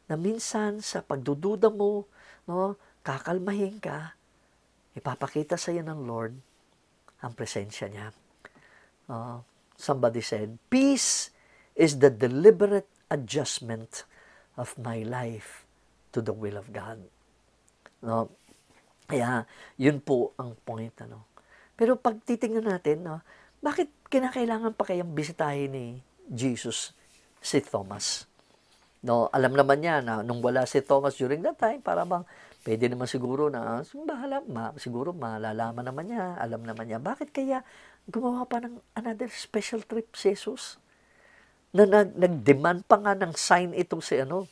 na minsan sa pagdududa mo, no, kakalmahin ka, ipapakita sa iyo ng Lord ang presensya niya. Somebody said, peace is the deliberate adjustment of my life to the will of God. No? Kaya, yun po ang point. Ano? Pero pag titingnan natin, no, bakit kinakailangan pa kayang bisitahin ni Jesus si Thomas? No, alam naman niya na nung wala si Thomas during that time, para bang pwede naman siguro na, siguro malalaman naman niya, alam naman niya. Bakit kaya gumawa pa ng another special trip si Jesus? Na nag-demand pa nga ng sign itong si ano.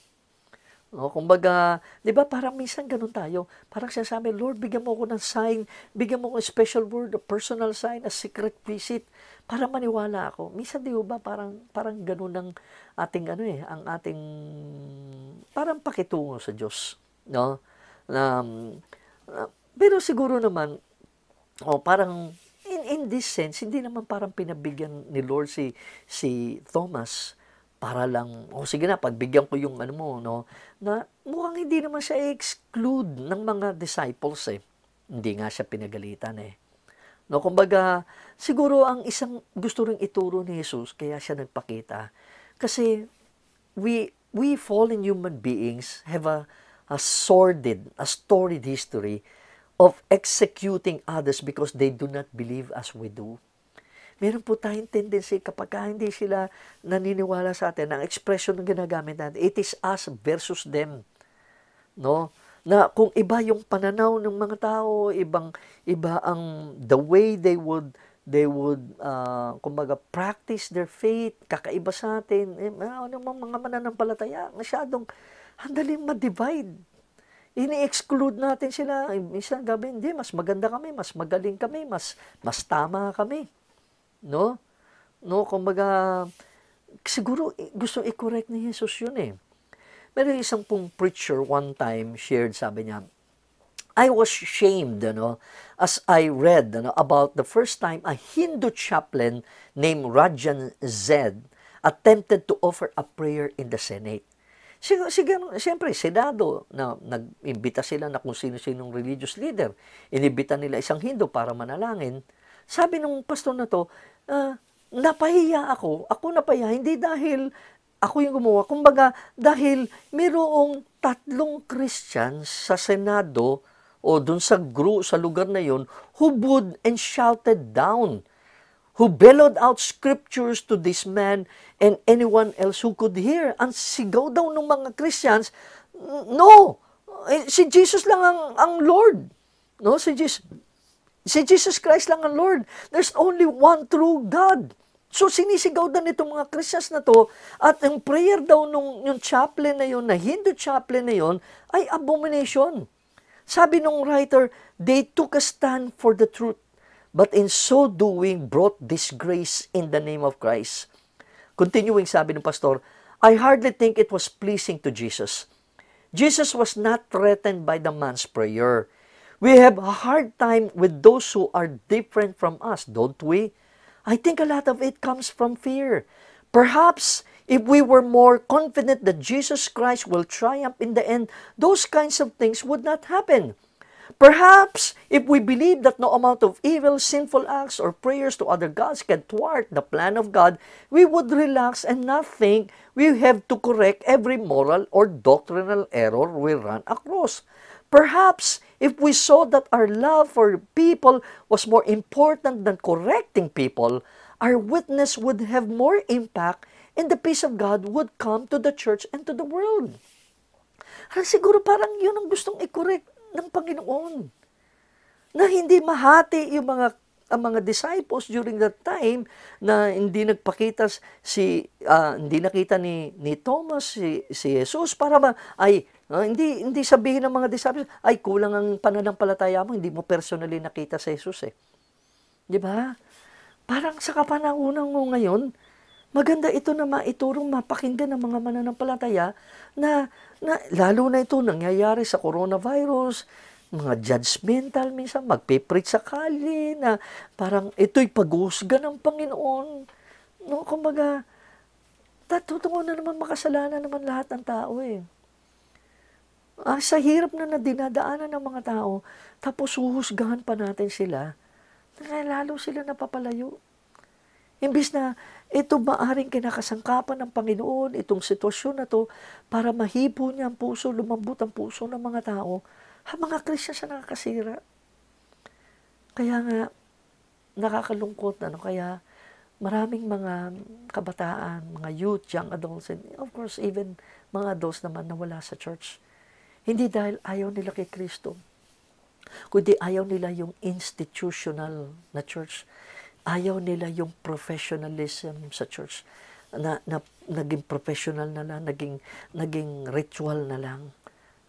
No, kumbaga, di ba parang minsan ganun tayo. Parang sinasabi, Lord, bigyan mo ako ng sign, bigyan mo ako ng special word, a personal sign, a secret visit, para maniwala ako. Minsan di ba parang ganun ang ating ang ating parang pakitungo sa Diyos. No? Pero siguro naman, parang in this sense, hindi naman parang pinabigyan ni Lord si Thomas para lang, sige na, pagbigyan ko yung ano mo, no? Na mukhang hindi naman siya exclude ng mga disciples eh. Hindi nga siya pinagalitan eh. No, kumbaga, siguro ang isang gusto ring ituro ni Jesus, kaya siya nagpakita. Kasi we fallen human beings have a storied history of executing others because they do not believe as we do. Meron po tayong tendency kapag hindi sila naniniwala sa atin, ang expression ng ginagamit natin, it is us versus them. No? Na kung iba yung pananaw ng mga tao, iba ang the way they would kumbaga practice their faith, kakaiba sa atin. Ano mga mananampalataya, masyadong handaling ma-divide. Ini-exclude natin sila. Minsan gabi, hindi, mas maganda kami, mas magaling kami, mas tama kami. No? No, kumbaga siguro gusto i-correct ni Jesus yun eh. Meron isang pong preacher one time shared, sabi niya, I was shamed, as I read about the first time a Hindu chaplain named Rajan Zed attempted to offer a prayer in the Senate. Siyempre, Senado, na nag-imbita sila na kung sino-sinong religious leader. Inibita nila isang Hindu para manalangin. Sabi ng pastor na to, napahiya ako napahiya, hindi dahil ako yung gumawa. Kumbaga, dahil mayroong 3 Christians sa Senado o dun sa lugar na yon who booed and shouted down, who bellowed out scriptures to this man and anyone else who could hear. Ang sigaw daw ng mga Christians, no, si Jesus lang ang Lord. No, si Jesus Christ lang ang Lord. There's only one true God. So, sinisigaw daw nitong mga Christians na to, at ang prayer daw yung chaplain na yun, na Hindu chaplain na yun, ay abomination. Sabi nung writer, they took a stand for the truth, but in so doing, brought disgrace in the name of Christ. Continuing, sabi ng pastor, I hardly think it was pleasing to Jesus. Jesus was not threatened by the man's prayer. We have a hard time with those who are different from us, don't we? I think a lot of it comes from fear. Perhaps if we were more confident that Jesus Christ will triumph in the end, those kinds of things would not happen. Perhaps if we believe that no amount of evil, sinful acts, or prayers to other gods can thwart the plan of God, we would relax and not think we have to correct every moral or doctrinal error we run across. Perhaps if we saw that our love for people was more important than correcting people, our witness would have more impact and the peace of God would come to the church and to the world. Siguro parang yun ang gustong i-correct ng Panginoon. Na hindi mahati yung mga disciples during that time na hindi nagpakita hindi nakita ni Thomas si Jesus para hindi sabihin ng mga disciples, ay kulang ang pananampalataya mo, hindi mo personally nakita si Jesus eh. Di ba? Parang sa kapanahunan mo ngayon, maganda ito na maiturong mapakinggan ng mga mananampalataya na lalo na ito nangyayari sa coronavirus, mga judgmental minsan, magpipreach sa kali na parang ito'y pag-uusga ng Panginoon. No, kumbaga, totoo na naman makasalanan naman lahat ng tao eh. Sa hirap na dinadaanan ng mga tao, tapos huhusgahan pa natin sila, kaya lalo sila napapalayo. Imbis na ito maaring kinakasangkapan ng Panginoon, itong sitwasyon na to, para mahipo niya ang puso, lumambot ang puso ng mga tao, mga Christian sa nakakasira. Kaya nga, nakakalungkot, kaya maraming mga kabataan, mga youth, young adults, and of course, even mga adults naman na wala sa church. Hindi dahil ayaw nila kay Kristo, kundi ayaw nila yung institutional na church. Ayaw nila yung professionalism sa church. Naging professional na lang, naging ritual na lang.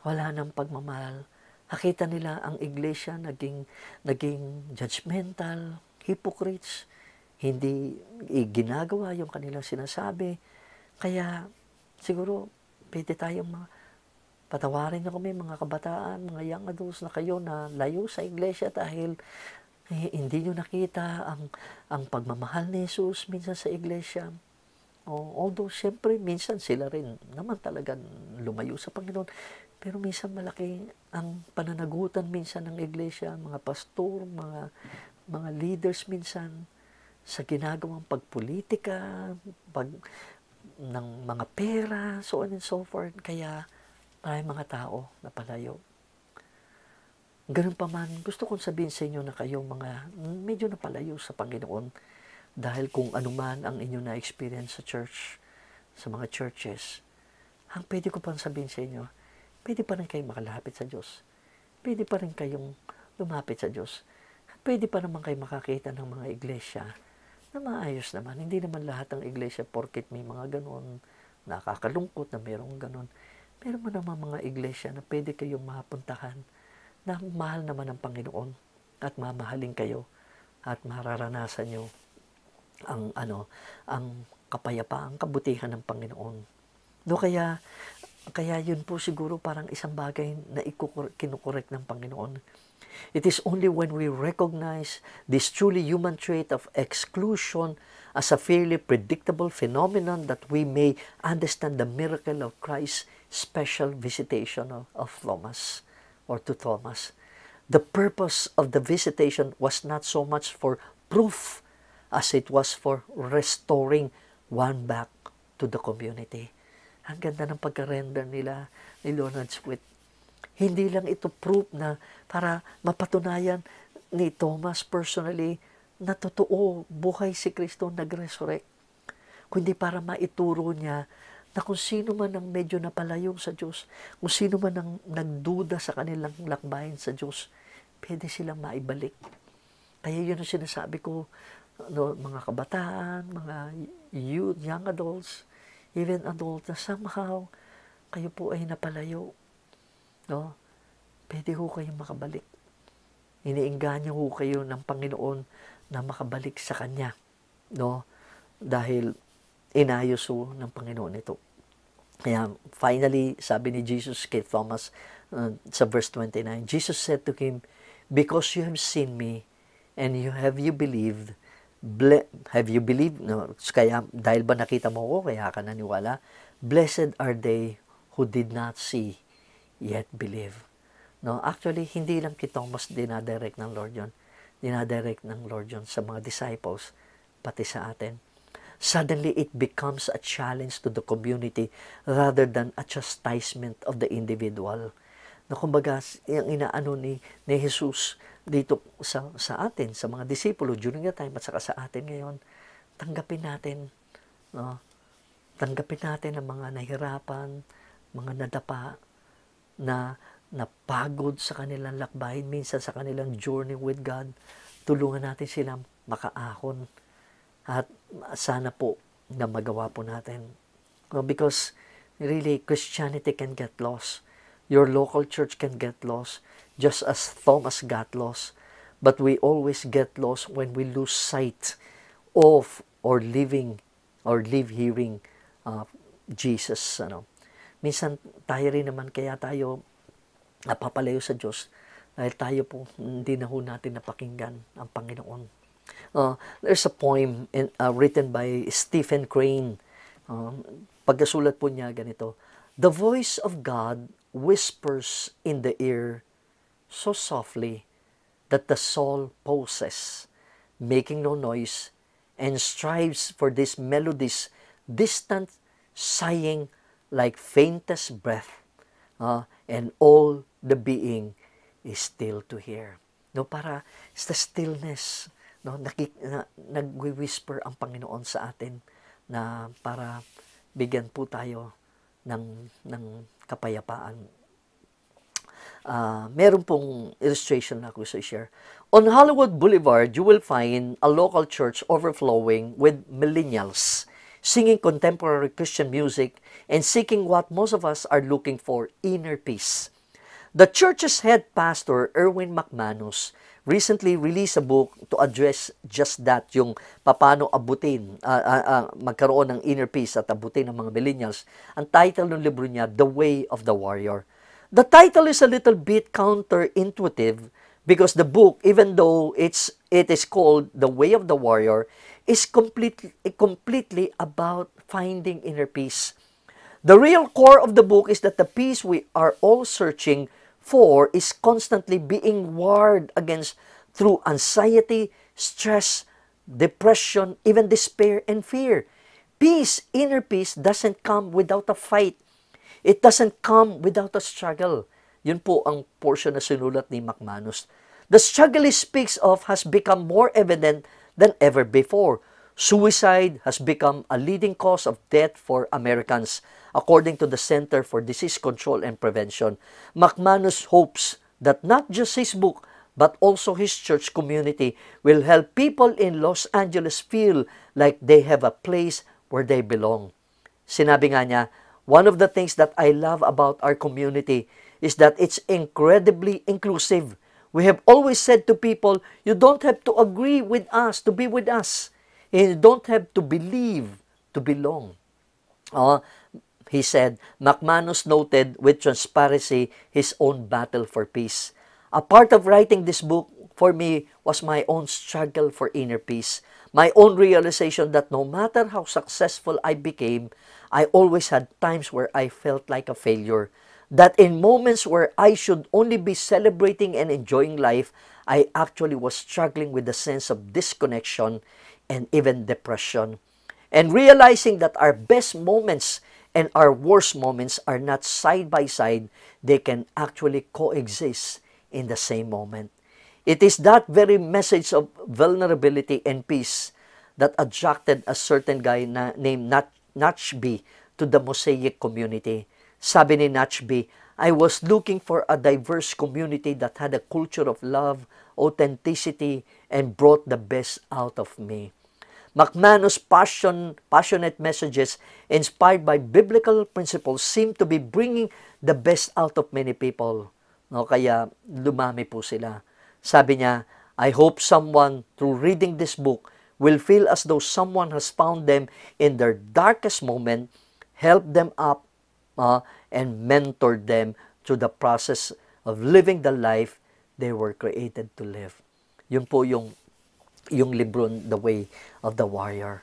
Wala nang pagmamahal. Nakita nila ang iglesia naging judgmental, hypocrites, hindi ginagawa yung kanilang sinasabi. Kaya siguro pwede tayong patawarin niyo kami mga kabataan, mga young adults na kayo na layo sa iglesia dahil Hindi nyo nakita ang pagmamahal ni Jesus minsan sa iglesia. Although, siyempre, minsan sila rin naman talaga lumayo sa Panginoon. Pero minsan malaki ang pananagutan minsan ng iglesia, mga pastor, mga leaders minsan, sa ginagawang pagpolitika, ng mga pera, so on and so forth. Kaya maraming mga tao na palayo. Ganun pa man, gusto kong sabihin sa inyo na kayo mga medyo napalayo sa Panginoon dahil kung anuman ang inyo na-experience sa church, sa mga churches, ang pwede ko pang sabihin sa inyo, pwede pa rin kayong makalapit sa Diyos. Pwede pa rin kayong lumapit sa Diyos. Pwede pa naman kayo makakita ng mga iglesia na maayos naman. Hindi naman lahat ng iglesia porket may mga ganon, nakakalungkot na mayroong ganon. Meron mo naman mga iglesia na pwede kayong mapuntahan na mahal naman ng Panginoon at mamahalin kayo at mararanasan nyo ang kapayapaan, kabutihan ng Panginoon. No, kaya yun po siguro parang isang bagay na kinukorek ng Panginoon. It is only when we recognize this truly human trait of exclusion as a fairly predictable phenomenon that we may understand the miracle of Christ's special visitation of Thomas, or to Thomas. The purpose of the visitation was not so much for proof as it was for restoring one back to the community. Ang ganda ng pagka-render nila ni Leonard Swift. Hindi lang ito proof na para mapatunayan ni Thomas personally na totoo, buhay si Kristo, nag-resurrect. Kundi para maituro niya na kung sino man ang medyo napalayo sa Diyos, kung sino man ang nagduda sa kanilang lakbayin sa Diyos, pwede silang maibalik. Kaya yun ang sinasabi ko, mga kabataan, mga youth, young adults, even adults na somehow kayo po ay napalayo. No? Pwede ho kayong makabalik. Iniinganyo ho kayo ng Panginoon na makabalik sa Kanya. No? Dahil inayos ho ng Panginoon ito. Kaya finally, sabi ni Jesus kay Thomas sa verse 29, Jesus said to him, "Because you have seen me, and have you believed?" Have you believed? No, kaya, dahil ba nakita mo ko, kaya ka naniwala? Blessed are they who did not see, yet believe. No, actually, hindi lang kay Thomas dinadirect ng Lord yun. Dinadirect ng Lord yun sa mga disciples, pati sa atin. Suddenly, it becomes a challenge to the community rather than a chastisement of the individual. Na kumbaga, yung inaano ni Jesus dito sa atin, sa mga disipulo during the time at saka sa atin ngayon, tanggapin natin, no? Tanggapin natin ang mga nahirapan, mga nadapa, na napagod sa kanilang lakbayin, minsan sa kanilang journey with God. Tulungan natin silang makaahon. At sana po na magawa po natin. Because really, Christianity can get lost. Your local church can get lost, just as Thomas got lost. But we always get lost when we lose sight of or live hearing Jesus. Minsan tayo rin naman, kaya tayo napapalayo sa Diyos dahil tayo po hindi na ho natin napakinggan ang Panginoon. There's a poem written by Stephen Crane. Pagkasulat po niya ganito, "The voice of God whispers in the ear so softly that the soul pauses, making no noise, and strives for these melodies, distant, sighing like faintest breath, and all the being is still to hear." No, para it's the stillness. No, nagwi-whisper ang Panginoon sa atin na para bigyan po tayo ng kapayapaan. Meron pong illustration na ako sa share. On Hollywood Boulevard, you will find a local church overflowing with millennials singing contemporary Christian music and seeking what most of us are looking for, inner peace. The church's head pastor, Erwin McManus, recently released a book to address just that, yung paano abutin, magkaroon ng inner peace at abutin ng mga millennials. Ang title ng libro niya, The Way of the Warrior. The title is a little bit counterintuitive Because the book, even though it is called The Way of the Warrior, is completely about finding inner peace. The real core of the book is that the peace we are all searching for is constantly being warred against through anxiety, stress, depression, even despair and fear. Peace, inner peace, doesn't come without a fight. It doesn't come without a struggle. Yun po ang portion na sinulat ni McManus. The struggle he speaks of has become more evident than ever before. Suicide has become a leading cause of death for Americans, according to the Center for Disease Control and Prevention. McManus hopes that not just his book, but also his church community will help people in Los Angeles feel like they have a place where they belong. Sinabi nga niya, one of the things that I love about our community is that it's incredibly inclusive. We have always said to people, you don't have to agree with us to be with us. And you don't have to believe to belong. He said, McManus noted with transparency his own battle for peace. A part of writing this book for me was my own struggle for inner peace. My own realization that no matter how successful I became, I always had times where I felt like a failure. That in moments where I should only be celebrating and enjoying life, I actually was struggling with a sense of disconnection and even depression. And realizing that our best moments and our worst moments are not side by side, they can actually coexist in the same moment. It is that very message of vulnerability and peace that attracted a certain guy named Natchbe to the Mosaic community. Sabi ni Natchbe, I was looking for a diverse community that had a culture of love, authenticity, and brought the best out of me. McManus' passionate messages inspired by biblical principles seem to be bringing the best out of many people. No, kaya lumami po sila. Sabi niya, I hope someone through reading this book will feel as though someone has found them in their darkest moment, helped them up, and mentored them through the process of living the life they were created to live. Yun po yung libro, The Way of the Warrior.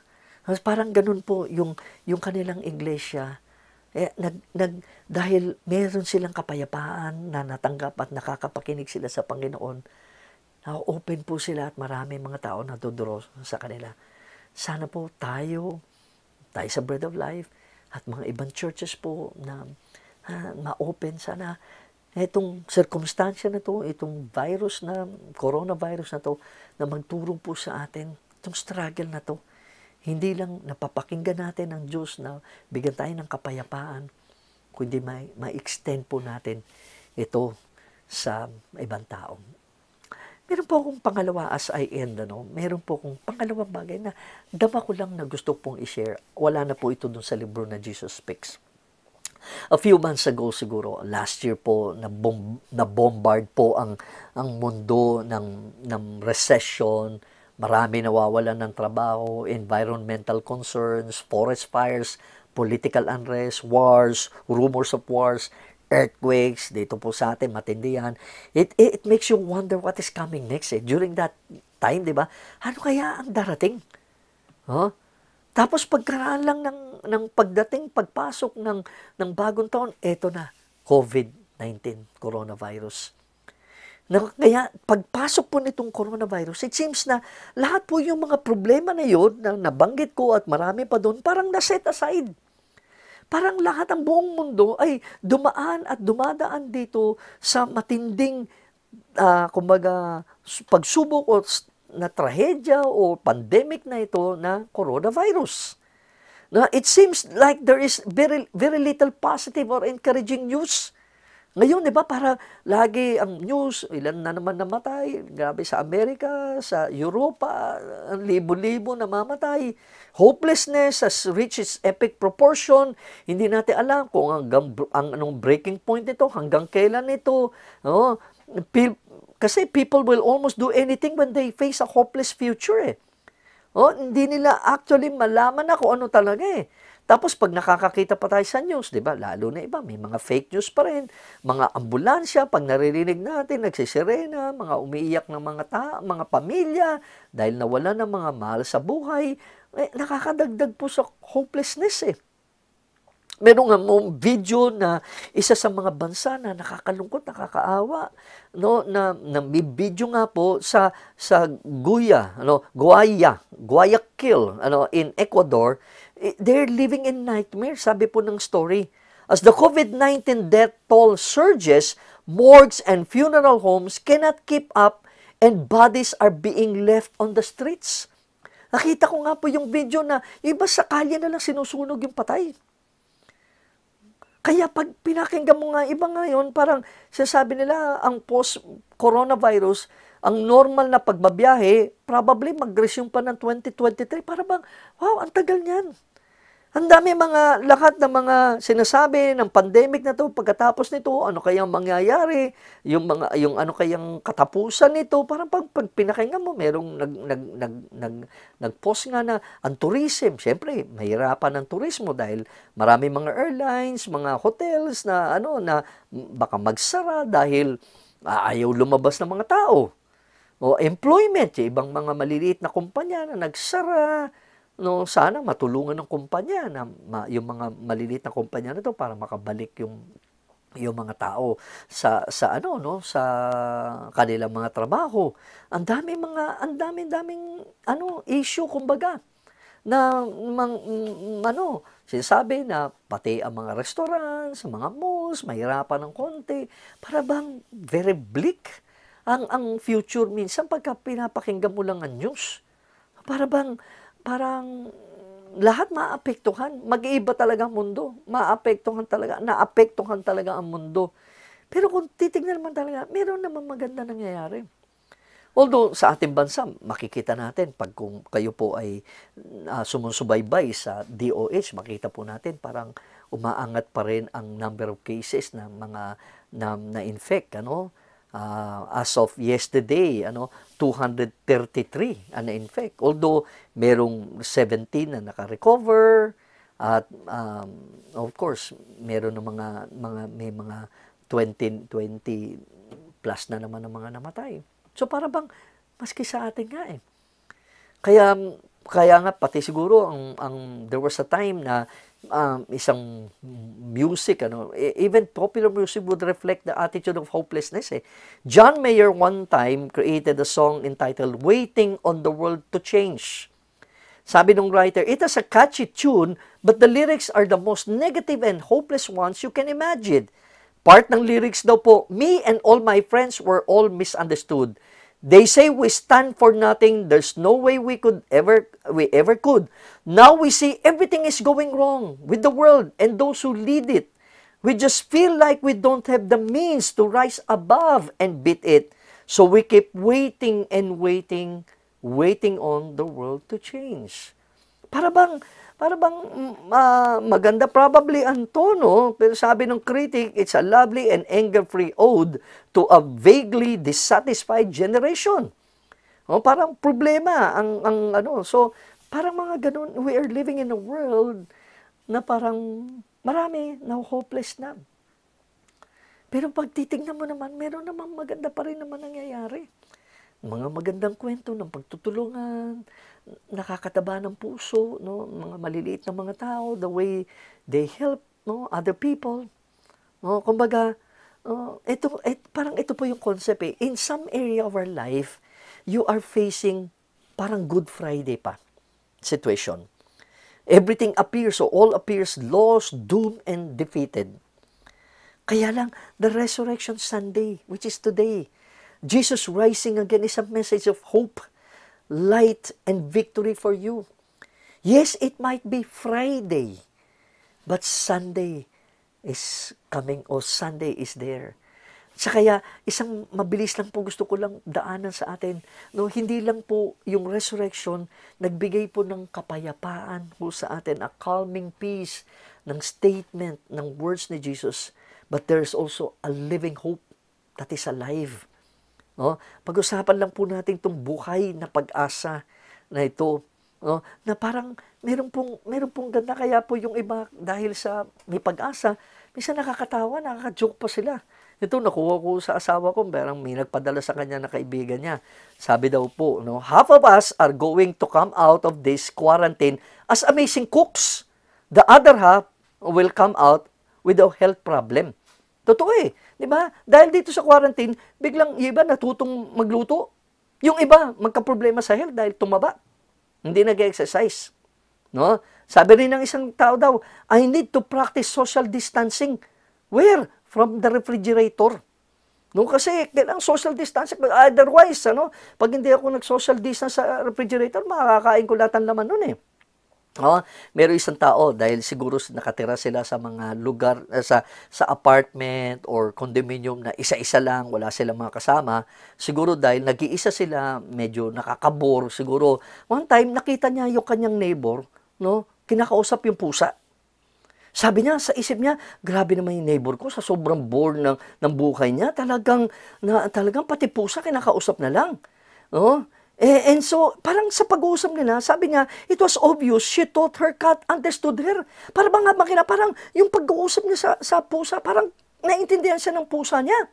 Parang ganun po yung kanilang iglesia. Dahil meron silang kapayapaan na natanggap at nakakapakinig sila sa Panginoon, na-open po sila at marami mga tao na duduro sa kanila. Sana po tayo sa Bread of Life at mga ibang churches po na ma-open. Sana itong circumstansya na to, itong virus na, coronavirus na to, na magturo po sa atin, itong struggle na to. Hindi lang napapakinggan natin ang Diyos na bigyan tayo ng kapayapaan, kundi ma-extend po natin ito sa ibang tao. Meron po akong pangalawa as I end, meron po akong pangalawang bagay na dama ko lang na gusto pong i-share. Wala na po ito dun sa libro na Jesus Speaks. A few months ago siguro, last year po, na-bombard po ang mundo ng recession. Marami nawawalan ng trabaho, environmental concerns, forest fires, political unrest, wars, rumors of wars, earthquakes, dito po sa atin, matindi yan. It makes you wonder what is coming next. During that time, di ba? Ano kaya ang darating? Tapos pagkaraan lang ng pagpasok ng bagong taon, eto na, COVID-19, coronavirus. Kaya pagpasok po nitong coronavirus, it seems na lahat po yung mga problema na yun, na nabanggit ko at marami pa doon, parang na-set aside. Parang lahat ng buong mundo ay dumaan at dumadaan dito sa matinding, pagsubok o na trahedya o pandemic na ito na coronavirus. Now, it seems like there is very, very little positive or encouraging news. Ngayon, di ba, para lagi ang news, ilan na naman namatay, grabe sa Amerika, sa Europa, libo-libo namamatay. Hopelessness has reached its epic proportion. Hindi natin alam kung anong breaking point nito, hanggang kailan ito. Kasi people will almost do anything when they face a hopeless future. Hindi nila actually malaman na kung ano talaga Tapos pag nakakakita pa tayo sa news, 'di ba? Lalo na iba, may mga fake news pa rin. Mga ambulansya, pag naririnig natin, nagsisirena, mga umiiyak ng mga pamilya dahil nawala ng mga mahal sa buhay, nakakadagdag po sa hopelessness eh. Meron nga mong video na isa sa mga bansa na nakakalungkot, nakakaawa, no, na may video nga po sa Guayaquil, in Ecuador. They're living in nightmare, sabi po ng story. As the COVID-19 death toll surges, morgues and funeral homes cannot keep up and bodies are being left on the streets. Nakita ko nga po yung video na iba sa kalye na lang sinusunog yung patay. Kaya pag pinakinggan mo nga iba ngayon, parang sinasabi nila ang post-coronavirus, ang normal na pagbabiyahe, probably mag-resume pa ng 2023. Para bang, wow, ang tagal niyan. Ang dami lahat ng mga sinasabi ng pandemic na to, pagkatapos nito, ano kayang mangyayari, yung ano kayang katapusan nito, parang pag pinakinggan mo, merong nag-post nga na ang tourism, syempre, mahirapan ang turismo dahil marami mga airlines, mga hotels na baka magsara dahil ayaw lumabas ng mga tao. O employment, ibang mga maliliit na kumpanya na nagsara. No, sana matulungan ng kumpanya na yung mga maliliit na kumpanya na to para makabalik yung mga tao sa sa kanilang mga trabaho. Ang daming issue kumbaga na sinasabi na pati ang mga restaurants, mga malls, mahirapan ng konti. Para bang very bleak ang future minsan pagka pinapakinggan mo lang ang news. Parang lahat maapektuhan. Mag-iiba talaga ang mundo. Naapektuhan talaga ang mundo. Pero kung titignan naman talaga, meron naman maganda nangyayari. Although sa ating bansa, makikita natin, kung kayo po ay sumusubaybay sa DOH, makita po natin parang umaangat pa rin ang number of cases na mga na-infect, as of yesterday, 233 na-infect. Although, merong 17 na naka-recover at of course, meron ng may mga 20 plus na naman ng mga namatay. So, para bang maski sa atin nga eh. Kaya nga pati siguro there was a time na isang music, even popular music would reflect the attitude of hopelessness eh. John Mayer one time created a song entitled Waiting on the World to Change. Sabi ng writer, it has a catchy tune, but the lyrics are the most negative and hopeless ones you can imagine. Part ng lyrics daw po, me and all my friends were all misunderstood. They say we stand for nothing. There's no way we ever could. Now we see everything is going wrong with the world and those who lead it. We just feel like we don't have the means to rise above and beat it. So we keep waiting and waiting on the world to change. Para bang maganda probably ang tono, pero sabi ng critic, it's a lovely and anger-free ode to a vaguely dissatisfied generation. Parang problema so parang mga ganun, we are living in a world na parang marami na hopeless na. Pero pag titignan mo naman, meron naman maganda pa rin naman nangyayari. Mga magandang kwento ng pagtutulungan, nakakataba ng puso, mga maliliit na mga tao, the way they help other people. Kumbaga, parang ito po yung concept eh. In some area of our life, you are facing parang Good Friday pa situation. Everything appears, all appears lost, doomed, and defeated. Kaya lang, the Resurrection Sunday, which is today, Jesus rising again is a message of hope, light, and victory for you. Yes, it might be Friday, but Sunday is coming, or Sunday is there. Kaya isang mabilis lang po gusto ko lang daanan sa atin. Hindi lang po yung resurrection, nagbigay po ng kapayapaan po sa atin, a calming peace, ng statement, ng words ni Jesus, but there's also a living hope that is alive. Pag-usapan lang po natin itong buhay na pag-asa na ito no, na parang meron pong ganda. Kaya po yung iba, dahil sa may pag-asa, minsan nakakatawa, nakaka-joke pa sila. Ito, nakuha ko sa asawa ko, parang may nagpadala sa kanya na kaibigan niya. Sabi daw po, no, half of us are going to come out of this quarantine as amazing cooks. The other half will come out with a health problem. Totoo eh. Di ba? Dahil dito sa quarantine, biglang yung iba natutong magluto. Yung iba, magka-problema sa health dahil tumaba. Hindi nag-exercise. No? Sabi rin ng isang tao daw, I need to practice social distancing. Where? From the refrigerator. No, kasi kailangan social distancing. Otherwise, pag hindi ako nag-social distance sa refrigerator, makakain ko lahat ng laman nun eh. Meron isang tao dahil siguro nakatira sila sa mga lugar sa apartment or condominium na isa-isa lang, wala silang mga kasama. Siguro dahil nag-iisa sila, medyo nakakabore. Siguro one time nakita niya yung kanyang neighbor, no, kinakausap yung pusa. Sabi niya, sa isip niya, grabe naman yung neighbor ko sa sobrang bore ng buhay niya. Talagang pati pusa kinakausap na lang. No? And so, parang sa pag-uusap nila, sabi niya, it was obvious she thought her cat understood her. Para bang parang yung pag-uusap niya sa pusa, parang naintindihan siya ng pusa niya.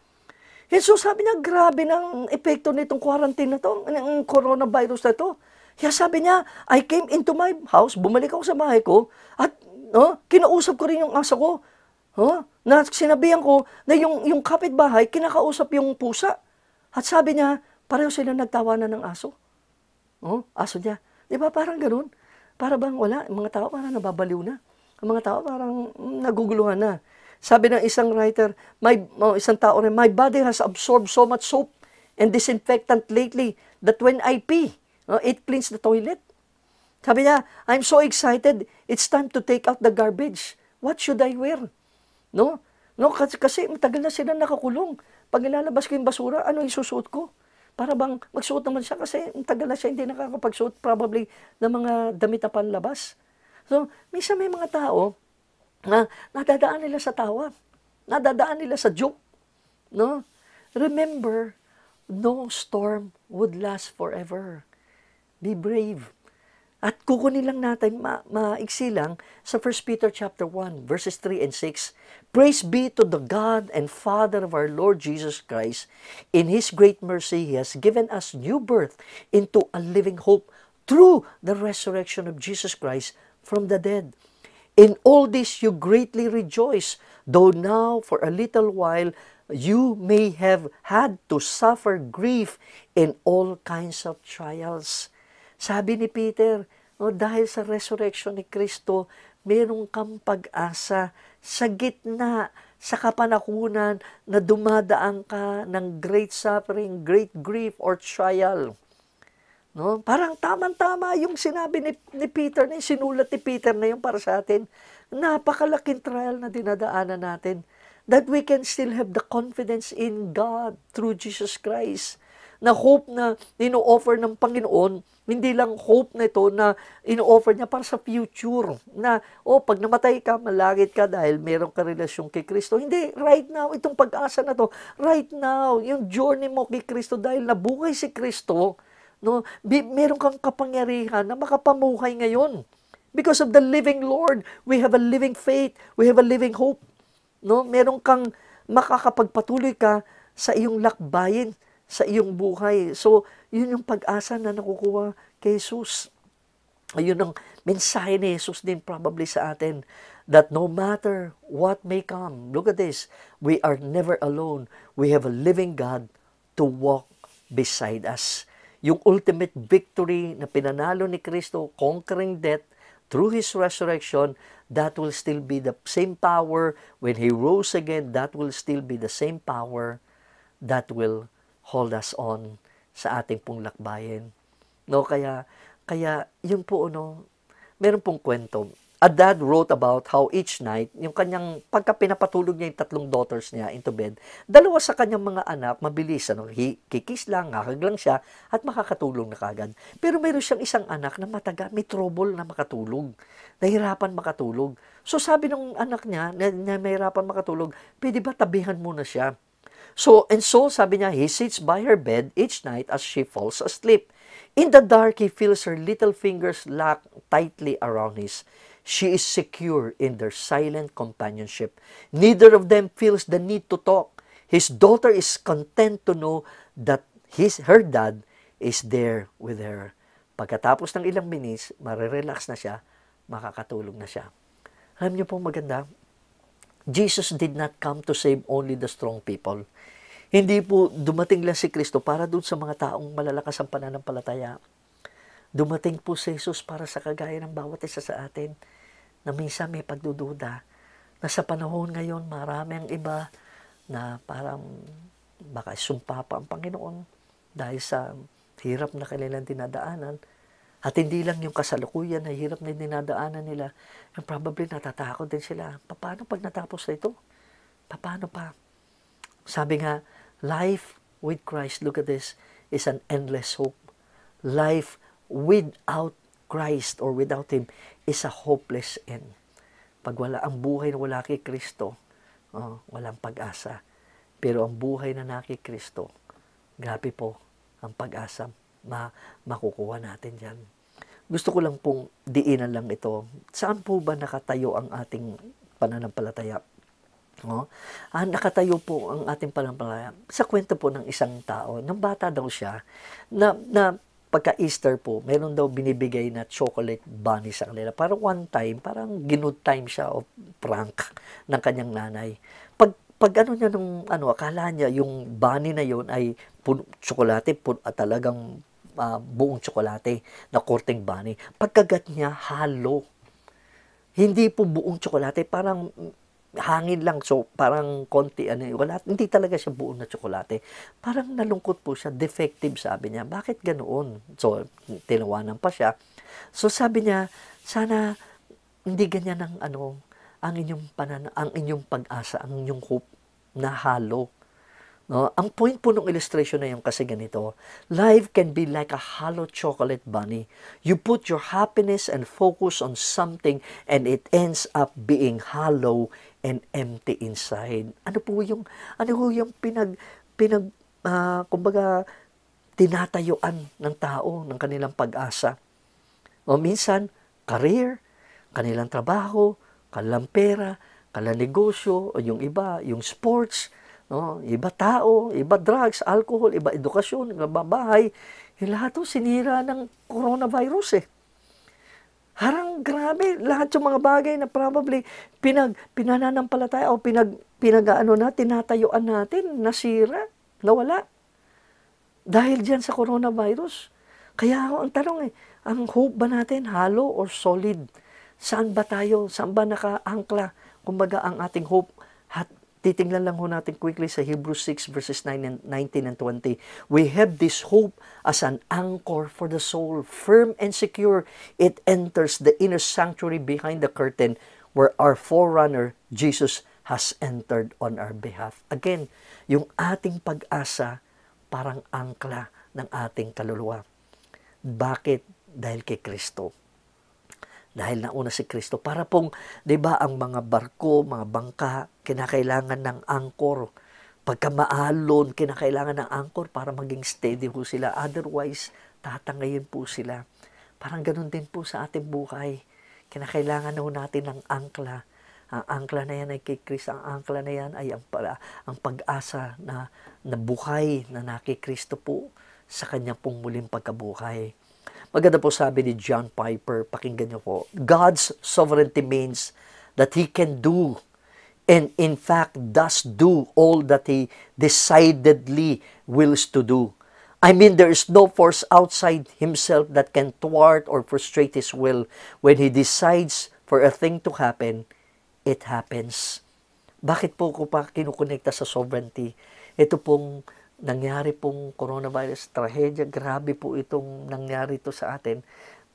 And so, sabi niya, grabe ng epekto nitong quarantine na to, ng coronavirus na to. Kaya sabi niya, I came into my house, bumalik ako sa bahay ko, at kinausap ko rin yung aso ko. Na sinabihan ko na yung kapitbahay, kinakausap yung pusa. At sabi niya, pareho sila nagtawanan ng aso. Aso niya. Di ba parang ganun? Para bang wala, mga tao parang nababaliw na. Ang mga tao parang naguguluhan na. Sabi ng isang writer, isang tao rin, my body has absorbed so much soap and disinfectant lately that when I pee, it cleans the toilet. Sabi niya, I'm so excited, it's time to take out the garbage. What should I wear? No, kasi matagal na sila nakakulong. Pag ilalabas ko yung basura, ano isusuot ko? Para bang magsuot naman siya kasi matagal na siya hindi nakakapagsuot probably ng mga damit na panlabas. So, minsan may mga tao na nadadaan nila sa tawa. Nadadaan nila sa joke. No? Remember, no storm would last forever. Be brave. At kukunin lang natin, maiksi lang, sa 1 Peter chapter 1, verses 3 and 6. Praise be to the God and Father of our Lord Jesus Christ. In His great mercy, He has given us new birth into a living hope through the resurrection of Jesus Christ from the dead. In all this you greatly rejoice, though now for a little while you may have had to suffer grief in all kinds of trials. Sabi ni Peter, dahil sa resurrection ni Kristo, meron kang pag-asa sa gitna, sa kapanahunan na dumadaan ka ng great suffering, great grief, or trial. No? Parang tamang-tama yung sinabi ni Peter, na sinulat ni Peter na yung para sa atin. Napakalaking trial na dinadaanan natin. That we can still have the confidence in God through Jesus Christ. Na hope na ino-offer ng Panginoon, hindi lang hope na ito na ino-offer niya para sa future. Na, pag namatay ka, malagit ka dahil meron ka relasyon kay Kristo. Hindi, right now, itong pag-asa na to, right now, yung journey mo kay Kristo dahil nabuhay si Kristo, no, meron kang kapangyarihan na makapamuhay ngayon. Because of the living Lord, we have a living faith, we have a living hope. No, meron kang makakapagpatuloy ka sa iyong lakbayin, sa iyong buhay. So, yun yung pag-asa na nakukuha kay Jesus. Ayun ang mensahe ni Jesus din probably sa atin, that no matter what may come, look at this, we are never alone. We have a living God to walk beside us. Yung ultimate victory na pinanalo ni Kristo, conquering death through His resurrection, that will still be the same power. When He rose again, that will still be the same power that will hold us on sa ating pong lakbayin. No, kaya yun po, meron pong kwento. A dad wrote about how each night, yung kanyang, pagka pinapatulog niya yung 3 daughters niya into bed, 2 sa kanyang mga anak, mabilis, kikis lang, ngakag lang siya, at makakatulog na kagad. Pero meron siyang isang anak na may trouble na makatulog. Nahirapan makatulog. So sabi ng anak niya, na mahirapan makatulog, pwede ba tabihan mo na siya? So, sabi niya, he sits by her bed each night as she falls asleep. In the dark, he feels her little fingers lock tightly around his. She is secure in their silent companionship. Neither of them feels the need to talk. His daughter is content to know that her dad is there with her. Pagkatapos ng ilang minutes, marirelax na siya, makakatulog na siya. Alam niyo po maganda, Jesus did not come to save only the strong people. Hindi po dumating lang si Kristo para doon sa mga taong malalakas ang pananampalataya. Dumating po si Jesus para sa kagaya ng bawat isa sa atin na minsan may pagdududa. Na sa panahon ngayon, marami ang iba na parang baka sumpa pa ang Panginoon dahil sa hirap na kanilang dinadaanan. At hindi lang yung kasalukuyan na hirap na dinadaanan nila, yung probably natatakot din sila. Paano pag natapos na ito? Paano pa? Sabi nga, life with Christ, look at this, is an endless hope. Life without Christ or without Him is a hopeless end. Pag wala ang buhay na wala kay Kristo, walang pag-asa. Pero ang buhay na naki Kristo, grabe po ang pag-asa makukuha natin dyan. Gusto ko lang pong diinan lang ito. Saan po ba nakatayo ang ating pananampalataya? Nakatayo po ang ating pananampalataya sa kwento po ng isang tao. Nang bata daw siya, na pagka-Easter po, meron daw binibigay na chocolate bunny sa kanila. Parang one time, parang ginood time siya o prank ng kanyang nanay. Pag niya akala niya yung bunny na yon ay tsokolate, talagang buong tsokolate na korteng bunny. Pagkagat niya, halo. Hindi po buong tsokolate, parang hangin lang, so parang konti, hindi talaga siya buong na tsokolate. Parang nalungkot po siya, defective sabi niya. Bakit ganoon? So, tinawanan pa siya. So, sabi niya, sana hindi ganyan ang inyong pag-asa, ang inyong hope na halo. No? Ang point po ng illustration na yun kasi ganito, life can be like a hollow chocolate bunny. You put your happiness and focus on something and it ends up being hollow and empty inside. Ano po yung kumbaga, tinatayuan ng tao ng kanilang pag-asa. O minsan, career, kanilang trabaho, kanilang pera, kanilang negosyo, o yung iba, yung sports, no? Iba tao, iba drugs, alcohol, iba edukasyon, iba bahay. Lahat ito sinira ng coronavirus Harang grabe, lahat yung mga bagay na probably pinananampalataya o tinatayuan natin, nasira, nawala. Dahil dyan sa coronavirus. Kaya ang tanong ang hope ba natin halo or solid? Saan ba tayo? Saan ba nakaangkla? Kumbaga ang ating hope. Titingnan lang ho natin quickly sa Hebrews 6 verses 19 and 20. We have this hope as an anchor for the soul, firm and secure. It enters the inner sanctuary behind the curtain where our forerunner, Jesus, has entered on our behalf. Again, yung ating pag-asa parang angkla ng ating kaluluwa. Bakit? Dahil kay Kristo. Dahil nauna si Kristo. Para pong, di ba, ang mga barko, mga bangka, kinakailangan ng angkor. Pagka maalon, kinakailangan ng angkor para maging steady po sila. Otherwise, tatangayin po sila. Parang ganun din po sa ating buhay. Kinakailangan natin ng angkla. Ang angkla na yan ay kay Kristo. Ang angkla na yan ay ang pag-asa na buhay na naki Kristo po sa kanyang pong muling pagkabuhay. Maganda po sabi ni John Piper, pakinggan niyo po, God's sovereignty means that He can do and in fact does do all that He decidedly wills to do. I mean, there is no force outside Himself that can thwart or frustrate His will. When He decides for a thing to happen, it happens. Bakit po ko pa kinukonekta sa sovereignty? Ito pong nangyari pong coronavirus, trahedya, grabe po itong nangyari ito sa atin.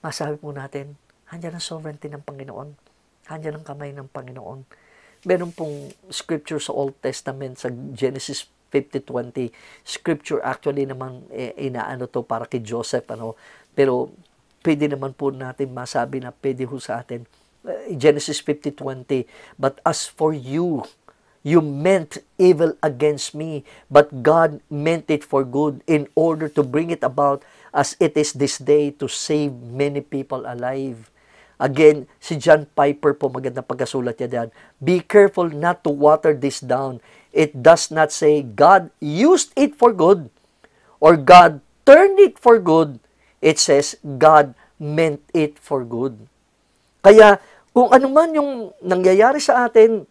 Masabi po natin, handyan ang sovereignty ng Panginoon. Handyan ang kamay ng Panginoon. Meron pong scripture sa Old Testament, sa Genesis 50:20. Scripture actually naman, inaano to para kay Joseph. Pero pwede naman po natin masabi na pwede ho sa atin. Genesis 50:20, but as for you, You meant evil against me, but God meant it for good in order to bring it about as it is this day to save many people alive. Again, si John Piper po, magandang pagkasulat niya diyan. Be careful not to water this down. It does not say God used it for good or God turned it for good. It says God meant it for good. Kaya kung ano man yung nangyayari sa atin,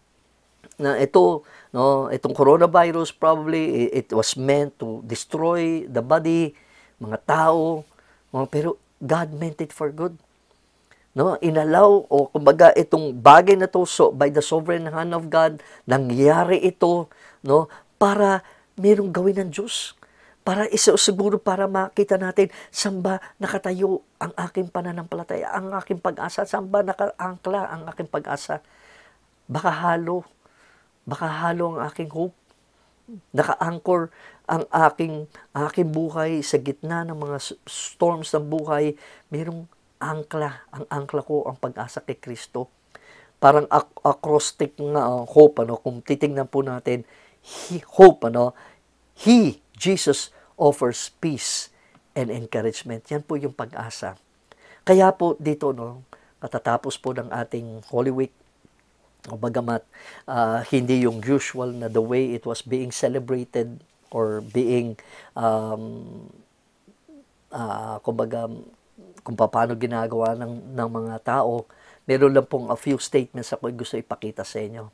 na ito, no, itong coronavirus, probably it was meant to destroy the body, mga tao, pero God meant it for good. No, inalaw o kumbaga itong bagay na to, so by the sovereign hand of God, nangyari ito, no, para merong gawin ng Diyos. Para siguro para makita natin saan ba nakatayo ang aking pananampalataya, ang aking pag-asa, saan ba nakaangkla ang aking pag-asa. Baka halo ang aking hope. Naka-anchor ang aking buhay sa gitna ng mga storms ng buhay. Mayroong angkla. Ang angkla ko ang pag-asa kay Kristo. Parang acrostic nga hope, kung titingnan po natin, hope, Jesus offers peace and encouragement. Yan po yung pag-asa. Kaya po dito, katatapos po ng ating Holy Week, o bagamat hindi yung usual na the way it was being celebrated or being kumbaga kung paano ginagawa ng mga tao, meron lang pong a few statements ako gusto ipakita sa inyo.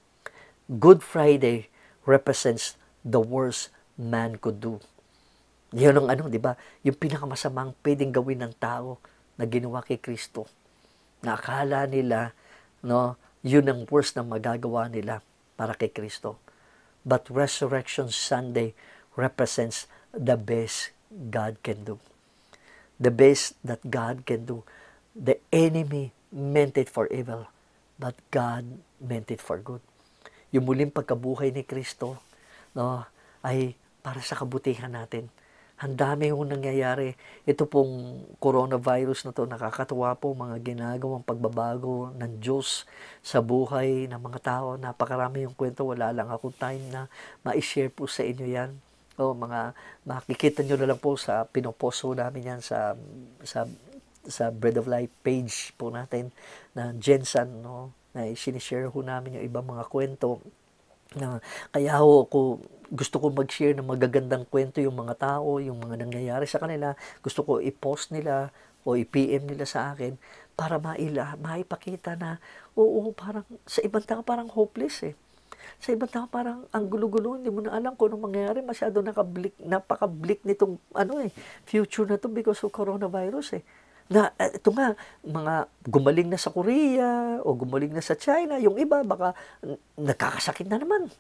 Good Friday represents the worst man could do. Yun ang di ba? Yung pinakamasamang pwedeng gawin ng tao na ginawa kay Kristo. Na akala nila, yun ang worst na magagawa nila para kay Kristo. But Resurrection Sunday represents the best God can do. The best that God can do. The enemy meant it for evil, but God meant it for good. Yung muling pagkabuhay ni Kristo, ay para sa kabutihan natin. Ang dami yung nangyayari. Ito pong coronavirus na to, nakakatuwa po mga ginagawang pagbabago ng Diyos sa buhay ng mga tao. Napakarami yung kwento. Wala lang akong time na ma-share po sa inyo yan. Makikita nyo na lang po sa pinoposto namin yan sa Bread of Life page po natin na Jensen, na sinishare ho namin yung ibang mga kwento. Kaya gusto ko mag-share ng magagandang kwento yung mga tao, yung mga nangyayari sa kanila. Gusto ko i-post nila o i-PM nila sa akin para maipakita na, parang sa ibang tao parang hopeless eh. Sa ibang tao parang ang gulo-gulo, hindi mo na alam kung anong mangyayari. Masyado napaka-bleak nitong future na to because of coronavirus eh. Na ito nga, mga gumaling na sa Korea o gumaling na sa China, yung iba baka nagkakasakit na naman.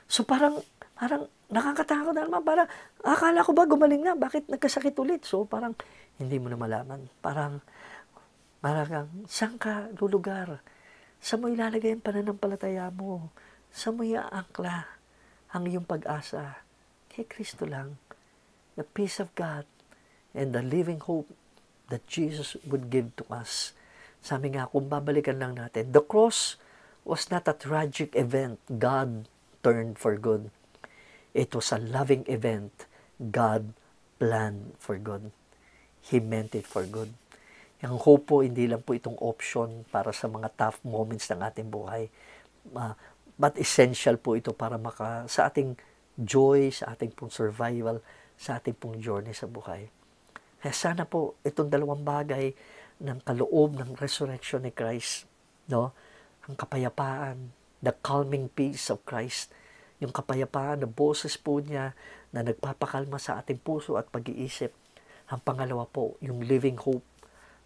So parang nakakatakot na naman. Parang akala ko ba gumaling na? Bakit nagkasakit ulit? So parang hindi mo na malaman. Parang saan ka lulugar? Saan mo ilalagay ang pananampalataya mo? Saan mo iaangkla ang iyong pag-asa? Kay Kristo lang. The peace of God and the living hope that Jesus would give to us. Sabi nga, kung babalikan lang natin, the cross was not a tragic event God turned for good. It was a loving event God planned for good. He meant it for good. Yung hope po, hindi lang po itong option para sa mga tough moments ng ating buhay. But essential po ito para sa ating joy, sa ating pong survival, sa ating pong journey sa buhay. Kaya sana po itong dalawang bagay ng kaloob ng resurrection ni Christ, ang kapayapaan, the calming peace of Christ, yung kapayapaan na boses po niya na nagpapakalma sa ating puso at pag-iisip. Ang pangalawa po, yung living hope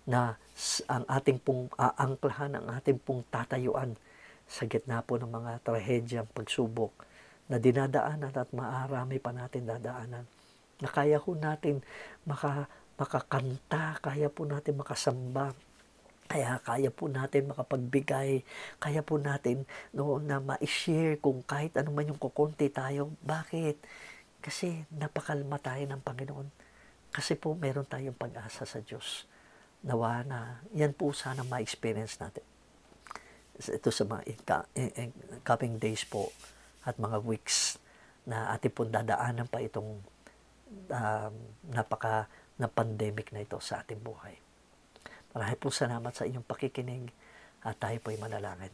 na ang ating pong aangklahan, ang ating pong tatayuan sa gitna po ng mga trahedyang pagsubok na dinadaanan at maarami pa natin dadaanan. Na kaya po natin makakanta, kaya po natin makasamba, kaya po natin makapagbigay, kaya po natin na ma-share kung kahit ano man yung kukunti tayo. Bakit? Kasi napakalma tayo ng Panginoon. Kasi po meron tayong pag-asa sa Diyos. Nawa na, yan po sana ma-experience natin. Ito sa mga coming days po. at mga weeks na ating pong dadaanan pa itong napaka na pandemic na ito sa ating buhay. Maraming po salamat sa inyong pakikinig at tayo po'y manalangin.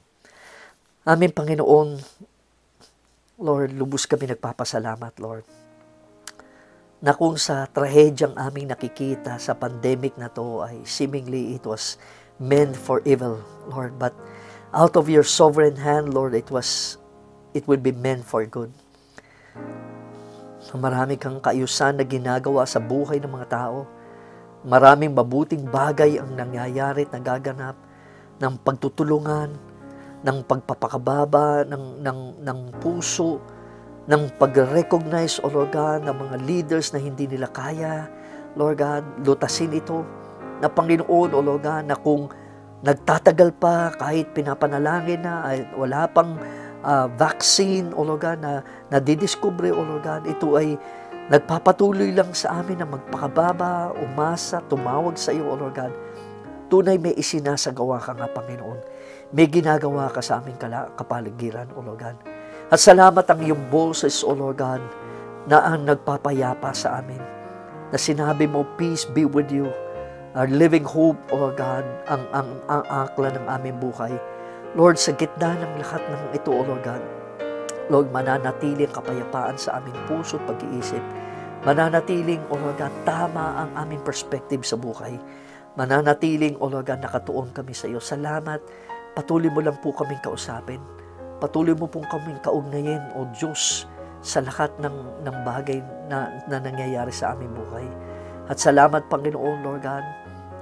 Aming Panginoon, Lord, lubos kami nagpapasalamat, Lord, na kung sa trahedyang aming nakikita sa pandemic na to ay seemingly it was meant for evil, Lord, but out of your sovereign hand, Lord, it will be meant for good. Marami kang kaayusan na ginagawa sa buhay ng mga tao. Maraming mabuting bagay ang nangyayari at nagaganap ng pagtutulungan, ng pagpapakababa ng puso, ng pag-recognize, O Lord God, ng mga leaders na hindi nila kaya. Lord God, lutasin ito na Panginoon, O Lord God, na kung nagtatagal pa kahit pinapanalangin na ay wala pang vaccine, O Lord God, na nadidiskubre, O Lord God, ito ay nagpapatuloy lang sa amin na magpakababa, umasa, tumawag sa iyo, O Lord God. Tunay may isinasagawa ka nga, Panginoon. May ginagawa ka sa aming kapaligiran, O Lord God. At salamat ang iyong boses, O Lord God, na ang nagpapayapa sa amin. Na sinabi mo, peace be with you. Our living hope, O Lord God, ang akla ng aming buhay. Lord, sa gitna ng lahat ng ito, O Lord God, Lord, mananatiling kapayapaan sa aming puso at pag-iisip. Mananatiling, O Lord God, tama ang aming perspective sa buhay. Mananatiling, O Lord God, nakatuon kami sa iyo. Salamat. Patuloy mo lang po kaming kausapin. Patuloy mo pong kaming kaugnayin, O Diyos, sa lahat ng bagay na nangyayari sa aming buhay. At salamat, Panginoon, Lord God,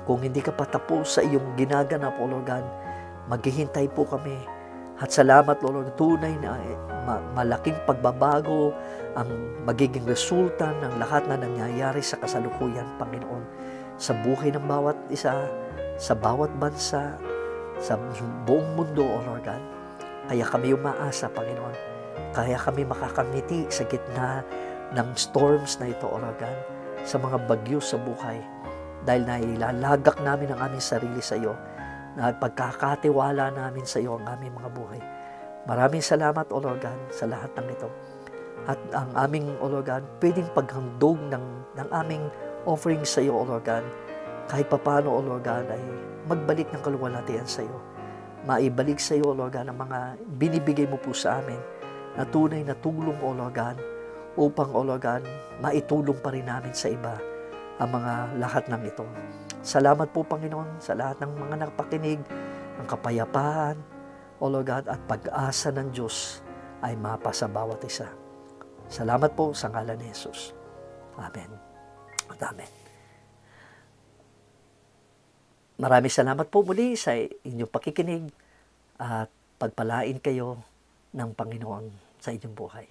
kung hindi ka patapos sa iyong ginaganap, O Lord God, maghihintay po kami. At salamat, Lord, tunay na malaking pagbabago ang magiging resulta ng lahat na nangyayari sa kasalukuyan, Panginoon, sa buhay ng bawat isa, sa bawat bansa, sa buong mundo, O Lord God. Kaya kami umaasa, Panginoon. Kaya kami makakangiti sa gitna ng storms na ito, O Lord God, sa mga bagyo sa buhay. Dahil nailalagak namin ang aming sarili sa iyo, na pagkakatiwala namin sa iyo ang aming mga buhay. Maraming salamat, O Lord God, sa lahat ng ito. At ang aming, O Lord God, pwedeng paghandog ng aming offering sa iyo, O Lord God, kahit papano, O Lord God, ay magbalik ng kaluwalhatian sa iyo. Maibalik sa iyo, O Lord God, ang mga binibigay mo po sa amin na tunay na tulong, O Lord God, upang, O Lord God, maitulong pa rin namin sa iba ang mga lahat ng ito. Salamat po, Panginoon, sa lahat ng mga napakinig, ang kapayapaan, O Lord God, at pag-asa ng Diyos ay mapa sa bawat isa. Salamat po sa ngalan ni Jesus. Amen. At amen. Maraming salamat po muli sa inyong pakikinig at pagpalain kayo ng Panginoon sa inyong buhay.